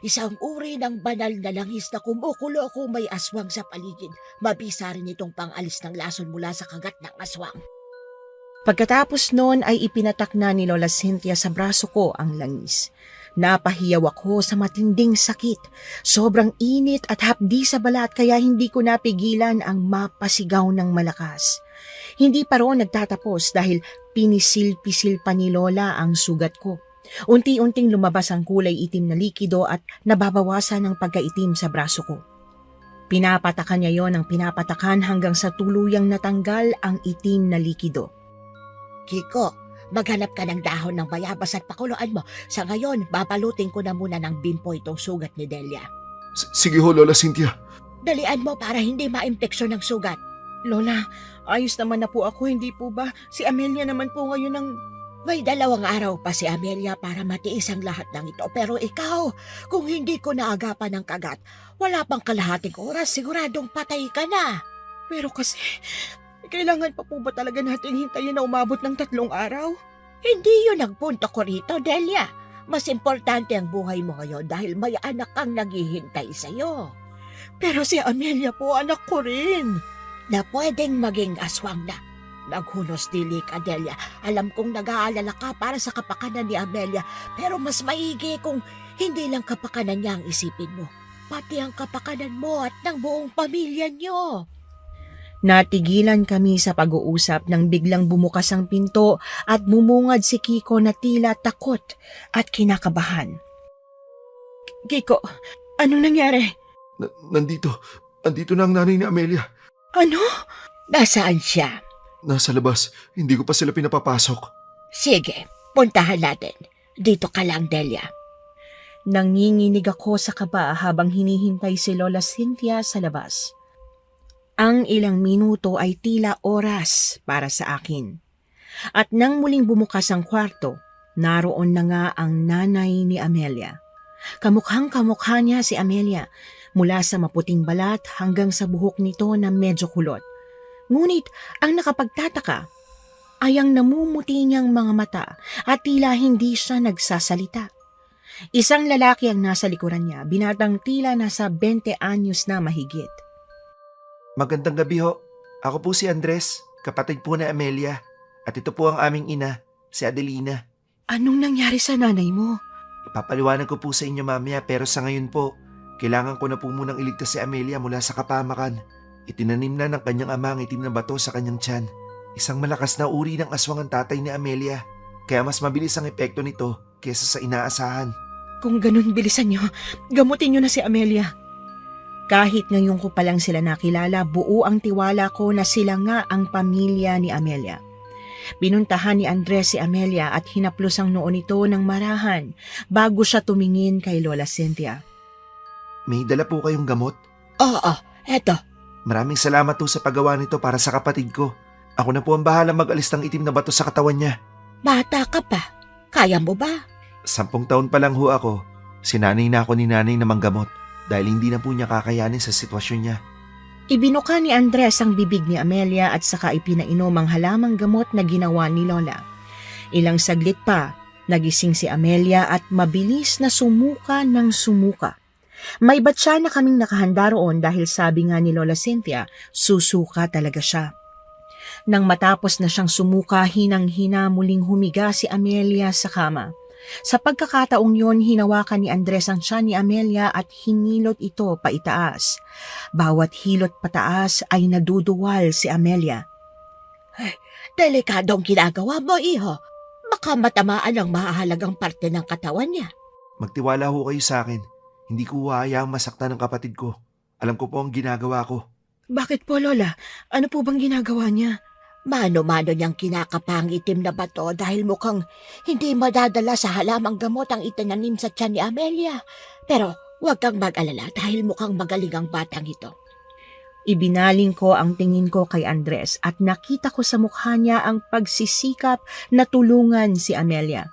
Isang uri ng banal na langis na kumukulo kung may aswang sa paligid. Mabisa rin itong pangalis ng lason mula sa kagat ng aswang. Pagkatapos noon ay ipinatak na ni Lola Cynthia sa braso ko ang langis. Napahiyaw ako sa matinding sakit. Sobrang init at hapdi sa balat kaya hindi ko napigilan ang mapasigaw ng malakas. Hindi pa roon nagtatapos dahil pinisil-pisil pa ni Lola ang sugat ko. Unti-unting lumabas ang kulay itim na likido at nababawasan ang pagkaitim sa braso ko. Pinapatakan niya yon ng pinapatakan hanggang sa tuluyang natanggal ang itim na likido. Kiko, maghanap ka ng dahon ng bayabas at pakuluan mo. Sa ngayon, babalutin ko na muna ng bimpo itong sugat ni Delia. Sige ho, Lola Cynthia. Dalian mo para hindi ma-impeksyon ng sugat. Lola, ayos naman na po ako, hindi po ba? Si Amelia naman po ngayon ang... May 2 araw pa si Amelia para matiis ang lahat ng ito. Pero ikaw, kung hindi ko naagapan ng kagat, wala pang kalahating oras, siguradong patay ka na. Pero kasi, kailangan pa po ba talaga natin hintayin na umabot ng 3 araw? Hindi yun ang punto ko rito, Delia. Mas importante ang buhay mo ngayon dahil may anak kang naghihintay sa'yo. Pero si Amelia po, anak ko rin. Na pwedeng maging aswang na. Naghunos dili ka, Delia. Alam kong nag-aalala ka para sa kapakanan ni Amelia, pero mas maigi kung hindi lang kapakanan niya ang isipin mo, pati ang kapakanan mo at ng buong pamilya niyo. Natigilan kami sa pag-uusap nang biglang bumukas ang pinto at bumungad si Kiko na tila takot at kinakabahan. Kiko, anong nangyari? Andito na ang nanay ni Amelia. Ano? Nasaan siya? Nasa labas, hindi ko pa sila pinapapasok. Sige, puntahan natin. Dito ka lang, Delia. Nanginginig ako sa kaba habang hinihintay si Lola Cynthia sa labas. Ang ilang minuto ay tila oras para sa akin. At nang muling bumukas ang kwarto, naroon na nga ang nanay ni Amelia. Kamukhang-kamukha niya si Amelia, mula sa maputing balat hanggang sa buhok nito na medyo kulot. Ngunit ang nakapagtataka ay ang namumuti niyang mga mata at tila hindi siya nagsasalita. Isang lalaki ang nasa likuran niya, binatang tila nasa 20 anyos na mahigit. Magandang gabi ho. Ako po si Andres, kapatid po ni Amelia. At ito po ang aming ina, si Adelina. Anong nangyari sa nanay mo? Ipapaliwanag ko po sa inyo mamaya pero sa ngayon po, kailangan ko na po munang iligtas si Amelia mula sa kapamakan. Itinanim na ng kanyang ama ang itim na bato sa kanyang tiyan. Isang malakas na uri ng aswang ang tatay ni Amelia, kaya mas mabilis ang epekto nito kesa sa inaasahan. Kung ganun bilisan niyo, gamutin niyo na si Amelia. Kahit ngayon ko palang sila nakilala, buo ang tiwala ko na sila nga ang pamilya ni Amelia. Binuntahan ni Andres si Amelia at hinaplos ang noo nito ng marahan bago siya tumingin kay Lola Cynthia. May dala po kayong gamot? Oo, eto. Maraming salamat po sa paggawa nito para sa kapatid ko. Ako na po ang bahala mag-alis ng itim na bato sa katawan niya. Bata ka pa. Kaya mo ba? 10 taon pa lang ho ako. Sinanay na ako ni nanay na manggamot dahil hindi na po niya kakayanin sa sitwasyon niya. Ibinuka ni Andres ang bibig ni Amelia at saka ipinainom ang halamang gamot na ginawa ni Lola. Ilang saglit pa, nagising si Amelia at mabilis na sumuka ng sumuka. May batsa na kaming nakahanda roon dahil sabi nga ni Lola Cynthia, susuka talaga siya. Nang matapos na siyang sumuka, hinang-hina muling humiga si Amelia sa kama. Sa pagkakataong yon, hinawakan ni Andres ang tiyan ni Amelia at hinilot ito paitaas. Bawat hilot pataas ay naduduwal si Amelia. Delikadong ginagawa mo, iho. Baka matamaan ang mahahalagang parte ng katawan niya. Magtiwala ho kayo sa akin. Hindi ko hayaang masaktan ng kapatid ko. Alam ko po ang ginagawa ko. Bakit po, Lola? Ano po bang ginagawa niya? Mano-mano niyang kinakapang itim na bato dahil mukhang hindi madadala sa halamang gamot ang itinanim sa tiyan ni Amelia. Pero huwag kang mag-alala dahil mukhang magaling ang batang ito. Ibinaling ko ang tingin ko kay Andres at nakita ko sa mukha niya ang pagsisikap na tulungan si Amelia.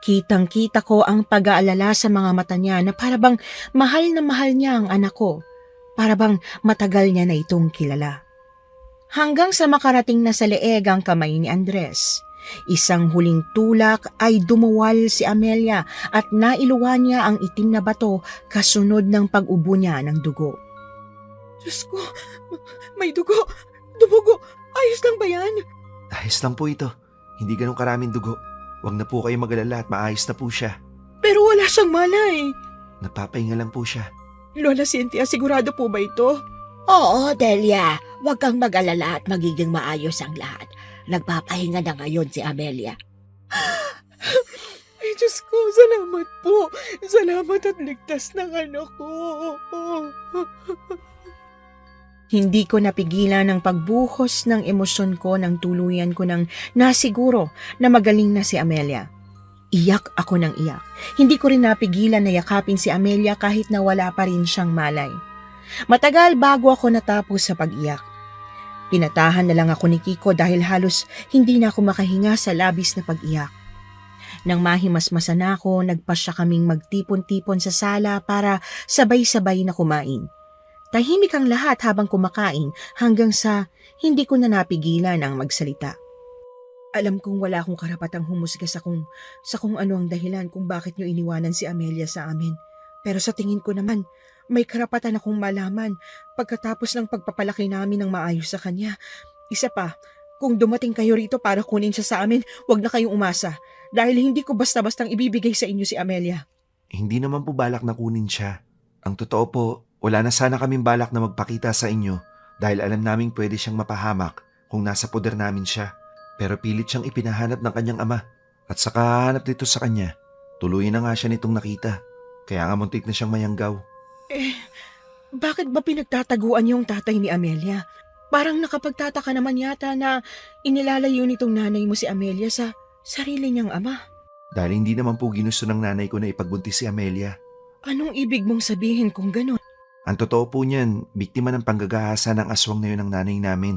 Kitang-kita ko ang pag-aalala sa mga mata niya na parabang mahal na mahal niya ang anak ko. Parabang matagal niya na itong kilala. Hanggang sa makarating na sa leeg ang kamay ni Andres. Isang huling tulak ay dumuwal si Amelia at nailuwa niya ang itim na bato kasunod ng pag-ubo niya ng dugo. Diyos ko, may dugo, dumugo, ayos lang ba yan? Ayos lang po ito. Hindi ganun karaming dugo. Huwag na po kayo mag-alala at maayos na po siya. Pero wala siyang malay. Napapahinga lang po siya. Lola Cynthia, sigurado po ba ito? Oo, Delia. Huwag kang mag-alala at magiging maayos ang lahat. Nagpapahinga na ngayon si Amelia. Ay, Diyos ko, salamat po. Salamat at ligtas ng anak ko. Hindi ko napigilan ang pagbuhos ng emosyon ko nang tuluyan ko nang nasiguro na magaling na si Amelia. Iyak ako ng iyak. Hindi ko rin napigilan na yakapin si Amelia kahit na wala pa rin siyang malay. Matagal bago ako natapos sa pag-iyak. Pinatahan na lang ako ni Kiko dahil halos hindi na ako makahinga sa labis na pag-iyak. Nang mahimasmasan ako, nagpasya kaming magtipon-tipon sa sala para sabay-sabay na kumain. Tahimik ang lahat habang kumakain hanggang sa hindi ko na napigilan ang magsalita. Alam kong wala akong karapatang humusga sa kung ano ang dahilan kung bakit niyo iniwanan si Amelia sa amin. Pero sa tingin ko naman, may karapatan akong malaman pagkatapos ng pagpapalaki namin ng maayos sa kanya. Isa pa, kung dumating kayo rito para kunin siya sa amin, huwag na kayong umasa dahil hindi ko basta-bastang ibibigay sa inyo si Amelia. Hindi naman po balak na kunin siya. Ang totoo po, wala na sana kaming balak na magpakita sa inyo dahil alam naming pwede siyang mapahamak kung nasa poder namin siya. Pero pilit siyang ipinahanap ng kanyang ama at sa kahanap dito sa kanya, tuluyan na nga siya nitong nakita. Kaya nga muntik na siyang mayanggaw. Bakit ba pinagtataguan niyo ang tatay ni Amelia? Parang nakapagtataka naman yata na inilalayo nitong nanay mo si Amelia sa sarili niyang ama. Dahil hindi naman po ginusto ng nanay ko na ipagbuntis si Amelia. Anong ibig mong sabihin kung gano'n? Ang totoo po niyan, biktima ng panggagahasa ng aswang na yun ng nanay namin.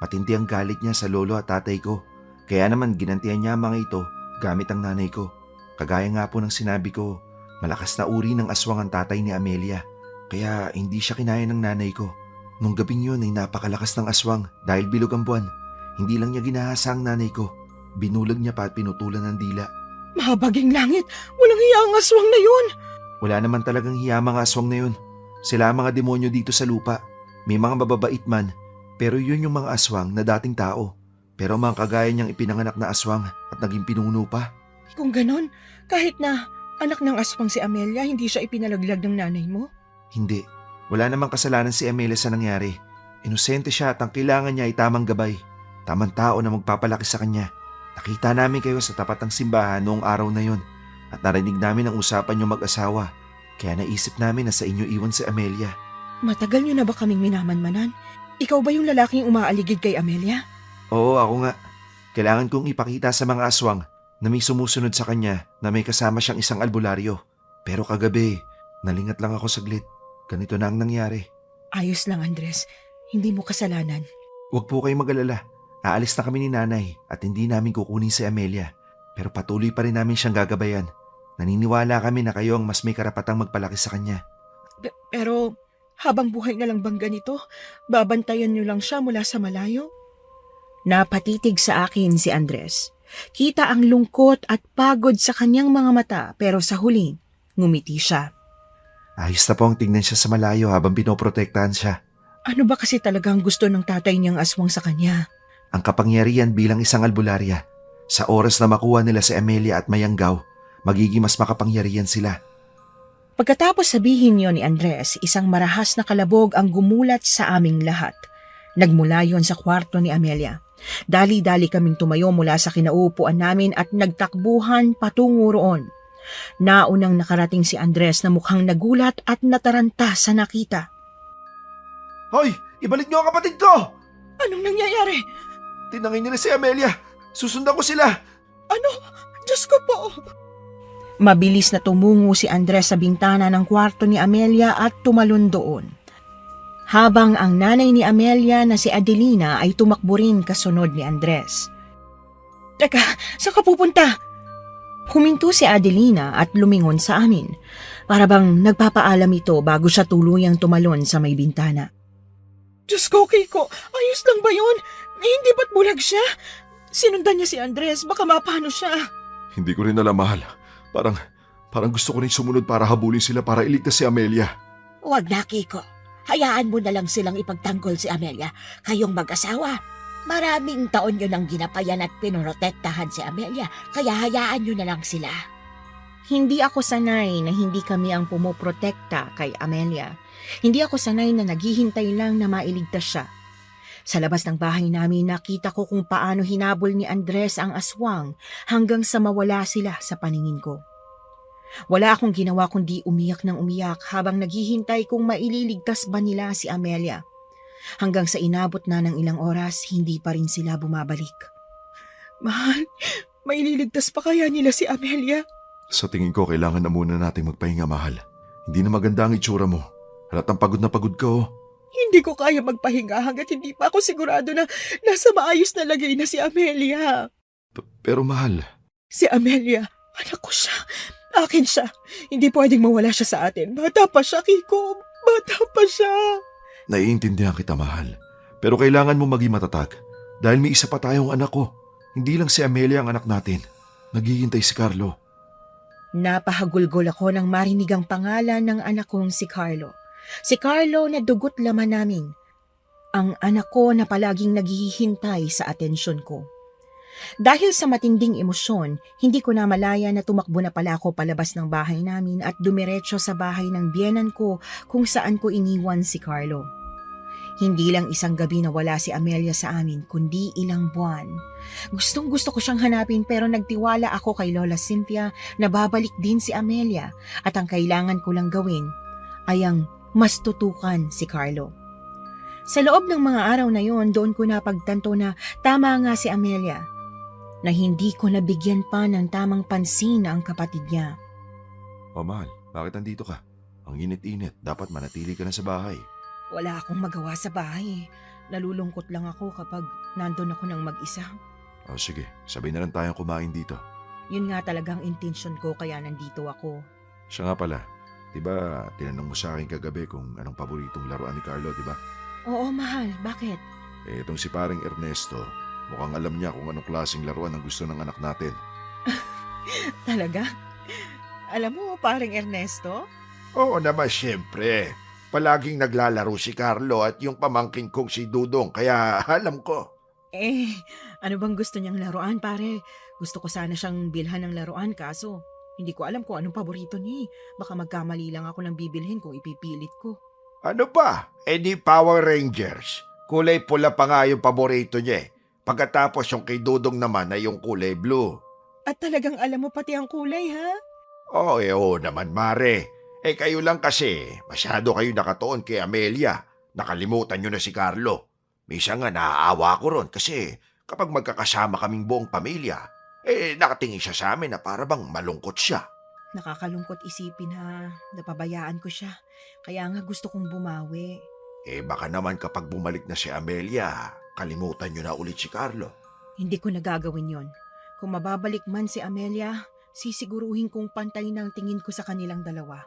Matindi ang galit niya sa lolo at tatay ko. Kaya naman ginantihan niya ang mga ito gamit ang nanay ko. Kagaya nga po ng sinabi ko, malakas na uri ng aswang ang tatay ni Amelia. Kaya hindi siya kinaya ng nanay ko. Nung gabing yun ay napakalakas ng aswang dahil bilog ang buwan. Hindi lang niya ginahasa ang nanay ko. Binulag niya pa at pinutulan ng dila. Mahabaging langit! Walang hiya ang aswang na yun! Wala naman talagang hiya mga aswang na yun. Sila ang mga demonyo dito sa lupa. May mga mababait man. Pero yun yung mga aswang na dating tao. Pero mga kagaya niyang ipinanganak na aswang at naging pinuno pa. Kung ganon, kahit na anak ng aswang si Amelia, hindi siya ipinalaglag ng nanay mo? Hindi. Wala namang kasalanan si Amelia sa nangyari. Inosente siya at ang kailangan niya ay tamang gabay. Tamang tao na magpapalaki sa kanya. Nakita namin kayo sa tapat ng simbahan noong araw na yon at narinig namin ang usapan niyong mag-asawa. Kaya naisip namin na sa inyo iwan si Amelia. Matagal niyo na ba kaming minamanmanan? Ikaw ba yung lalaking umaaligid kay Amelia? Oo, ako nga. Kailangan kong ipakita sa mga aswang na may sumusunod sa kanya na may kasama siyang isang albularyo. Pero kagabi, nalingat lang ako saglit. Ganito na ang nangyari. Ayos lang, Andres. Hindi mo kasalanan. Huwag po kayong mag-alala. Aalis na kami ni nanay at hindi namin kukunin si Amelia. Pero patuloy pa rin namin siyang gagabayan. Naniniwala kami na kayo ang mas may karapatang magpalaki sa kanya. Pero habang buhay na lang bang ganito, babantayan niyo lang siya mula sa malayo? Napatitig sa akin si Andres. Kita ang lungkot at pagod sa kanyang mga mata pero sa huli, ngumiti siya. Ayos na po ang tingnan siya sa malayo habang pinoprotektahan siya. Ano ba kasi talagang gusto ng tatay niyang aswang sa kanya? Ang kapangyarihan bilang isang albularya. Sa oras na makuha nila si Amelia at Mayanggaw, magiging mas makapangyarihan sila. Pagkatapos sabihin niyo ni Andres, isang marahas na kalabog ang gumulat sa aming lahat. Nagmula yon sa kwarto ni Amelia. Dali-dali kaming tumayo mula sa kinaupuan namin at nagtakbuhan patungo roon. Naunang nakarating si Andres na mukhang nagulat at nataranta sa nakita. Hoy! Ibalik niyo ang kapatid ko! Anong nangyayari? Tinangay nila si Amelia. Susundan ko sila. Ano? Diyos ko po! Mabilis na tumungo si Andres sa bintana ng kwarto ni Amelia at tumalon doon. Habang ang nanay ni Amelia na si Adelina ay tumakbo rin kasunod ni Andres. Teka, saan ka pupunta? Huminto si Adelina at lumingon sa amin. Para bang nagpapaalam ito bago siya tuluyang tumalon sa may bintana. Diyos ko, Kiko, ayos lang ba yun? Hindi ba't bulag siya? Sinundan niya si Andres, baka mapano siya. Hindi ko rin alam, mahal. Parang gusto ko rin sumunod para habulin sila para iligtas si Amelia. Huwag na, Kiko. Hayaan mo na lang silang ipagtanggol si Amelia. Kayong mag-asawa. Maraming taon yun ang ginapayan at pinorotektahan si Amelia, kaya hayaan nyo na lang sila. Hindi ako sanay na hindi kami ang pumoprotekta kay Amelia. Hindi ako sanay na naghihintay lang na mailigtas siya. Sa labas ng bahay namin nakita ko kung paano hinabol ni Andres ang aswang hanggang sa mawala sila sa paningin ko. Wala akong ginawa kundi umiyak ng umiyak habang naghihintay kung maililigtas ba nila si Amelia. Hanggang sa inabot na ng ilang oras, hindi pa rin sila bumabalik. Mahal, maililigtas pa kaya nila si Amelia? Sa tingin ko, kailangan na muna nating magpahinga, mahal. Hindi na maganda ang itsura mo. Halatang pagod na pagod ka, oh. Hindi ko kaya magpahinga hanggat hindi pa ako sigurado na nasa maayos na lagay na si Amelia. Pero mahal, Si Amelia, anak ko siya. Akin siya. Hindi pwedeng mawala siya sa atin. Bata pa siya, Kiko. Bata pa siya. naiintindihan kita, mahal. Pero kailangan mo maging matatag. Dahil may isa pa tayong anak ko. Hindi lang si Amelia ang anak natin. Naghihintay si Carlo. Napahagulgol ako nang marinig ang pangalan ng anak kong si Carlo. Si Carlo na dugot laman namin. Ang anak ko na palaging naghihintay sa atensyon ko. Dahil sa matinding emosyon, hindi ko na malaya na tumakbo na pala ako palabas ng bahay namin at dumiretso sa bahay ng biyenan ko kung saan ko iniwan si Carlo. Hindi lang isang gabi na wala si Amelia sa amin, kundi ilang buwan. Gustong gusto ko siyang hanapin pero nagtiwala ako kay Lola Cynthia na babalik din si Amelia at ang kailangan ko lang gawin ay ang mas tutukan si Carlo. Sa loob ng mga araw na yon, doon ko napagtanto na tama nga si Amelia, na hindi ko nabigyan pa ng tamang pansin ang kapatid niya. O mahal, bakit nandito ka? Ang init-init, dapat manatili ka na sa bahay. Wala akong magawa sa bahay. Nalulungkot lang ako kapag nandun ako ng mag-isa. O sige, sabay na lang tayong kumain dito. Yun nga talagang intensyon ko kaya nandito ako. Siya nga pala, diba tinanong mo sa akin kagabi kung anong paboritong laruan ni Carlo, diba? Oo, mahal. Bakit? Itong si paring Ernesto, mukhang alam niya kung anong klaseng laruan ang gusto ng anak natin. Talaga? Alam mo, paring Ernesto? Oo naman, siyempre. Palaging naglalaro si Carlo at yung pamangkin kong si Dudong, kaya alam ko. Ano bang gusto niyang laruan, pare? Gusto ko sana siyang bilhan ng laruan kaso hindi ko alam kung anong paborito niya. Baka magkamali lang ako ng bibilhin kung ipipilit ko. Ano pa? Di Power Rangers. Kulay pula pa nga yung paborito niya. Pagkatapos yung kay Dudong naman ay yung kulay blue. At talagang alam mo pati ang kulay, ha? Oo naman, Mare. Kayo lang kasi, masyado kayo nakatuon kay Amelia. Nakalimutan nyo na si Carlo. Minsan nga naaawa ko ron kasi kapag magkakasama kaming buong pamilya, nakatingin siya sa amin na para bang malungkot siya. Nakakalungkot isipin ha, napabayaan ko siya. Kaya nga gusto kong bumawi. Baka naman kapag bumalik na si Amelia, kalimutan nyo na ulit si Carlo. Hindi ko nagagawin yon. Kung mababalik man si Amelia, sisiguruhin kong pantay ng tingin ko sa kanilang dalawa.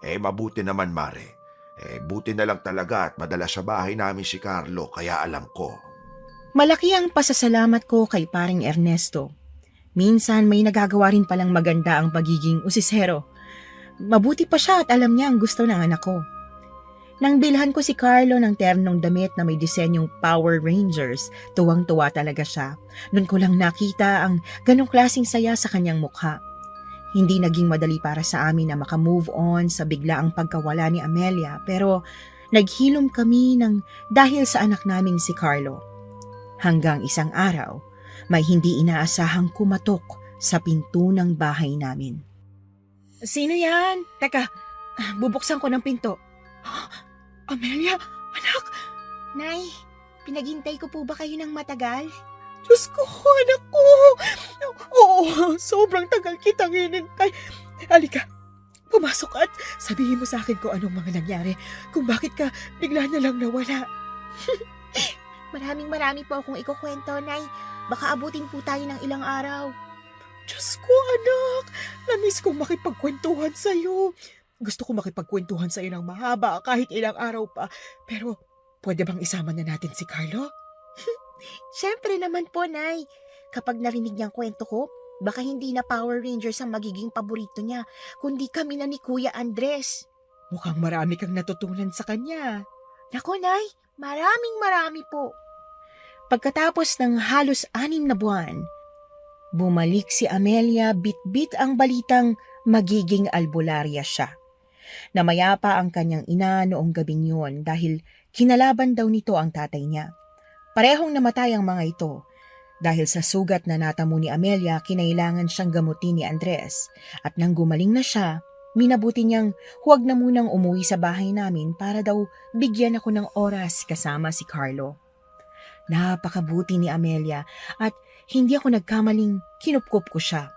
Mabuti naman, Mare. Buti na lang talaga at madala sa bahay namin si Carlo, kaya alam ko. Malaki ang pasasalamat ko kay paring Ernesto. Minsan may nagagawa rin palang maganda ang pagiging usisero. Mabuti pa siya at alam niya ang gusto ng anak ko. Nang bilhan ko si Carlo ng ternong damit na may disenyong Power Rangers, tuwang-tuwa talaga siya. Doon ko lang nakita ang ganong klaseng saya sa kanyang mukha. Hindi naging madali para sa amin na makamove on sa biglaang pagkawala ni Amelia, pero naghilom kami ng dahil sa anak naming si Carlo. Hanggang isang araw, may hindi inaasahang kumatok sa pinto ng bahay namin. Sino yan? Teka, bubuksan ko ng pinto. Amelia, anak! Nay, pinaghintay ko po ba kayo ng matagal? Diyos ko, anak ko! Oo, sobrang tagal kitang hinintay. Halika, pumasok at sabihin mo sa akin kung anong mga nangyari, kung bakit ka bigla na lang nawala. Maraming po akong ikukwento, Nay. Baka abutin po tayo ng ilang araw. Diyos ko, anak! Namiss kong makipagkwentuhan sa'yo. Gusto ko makipagkwentuhan sa'yo ng mahaba kahit ilang araw pa. Pero, pwede bang isama na natin si Carlo? Siyempre naman po, Nay. Kapag narinig niyang kwento ko, baka hindi na Power Rangers ang magiging paborito niya, kundi kami na ni Kuya Andres. Mukhang marami kang natutunan sa kanya. Naku, Nay, marami po. Pagkatapos ng halos 6 na buwan, bumalik si Amelia bit-bit ang balitang magiging albularya siya. Namayapa ang kanyang ina noong gabing yun dahil kinalaban daw nito ang tatay niya. Parehong namatay ang mga ito. Dahil sa sugat na natamo ni Amelia, kinailangan siyang gamutin ni Andres. At nang gumaling na siya, minabuti niyang huwag na munang umuwi sa bahay namin para daw bigyan ako ng oras kasama si Carlo. Napakabuti ni Amelia at hindi ako nagkamaling kinupkup ko siya.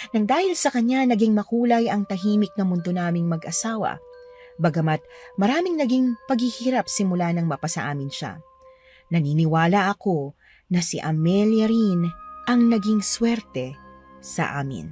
Nang dahil sa kanya, naging makulay ang tahimik na mundo naming mag-asawa. Bagamat maraming naging paghihirap simula nang mapasa amin siya. Naniniwala ako na si Amelia rin ang naging swerte sa amin.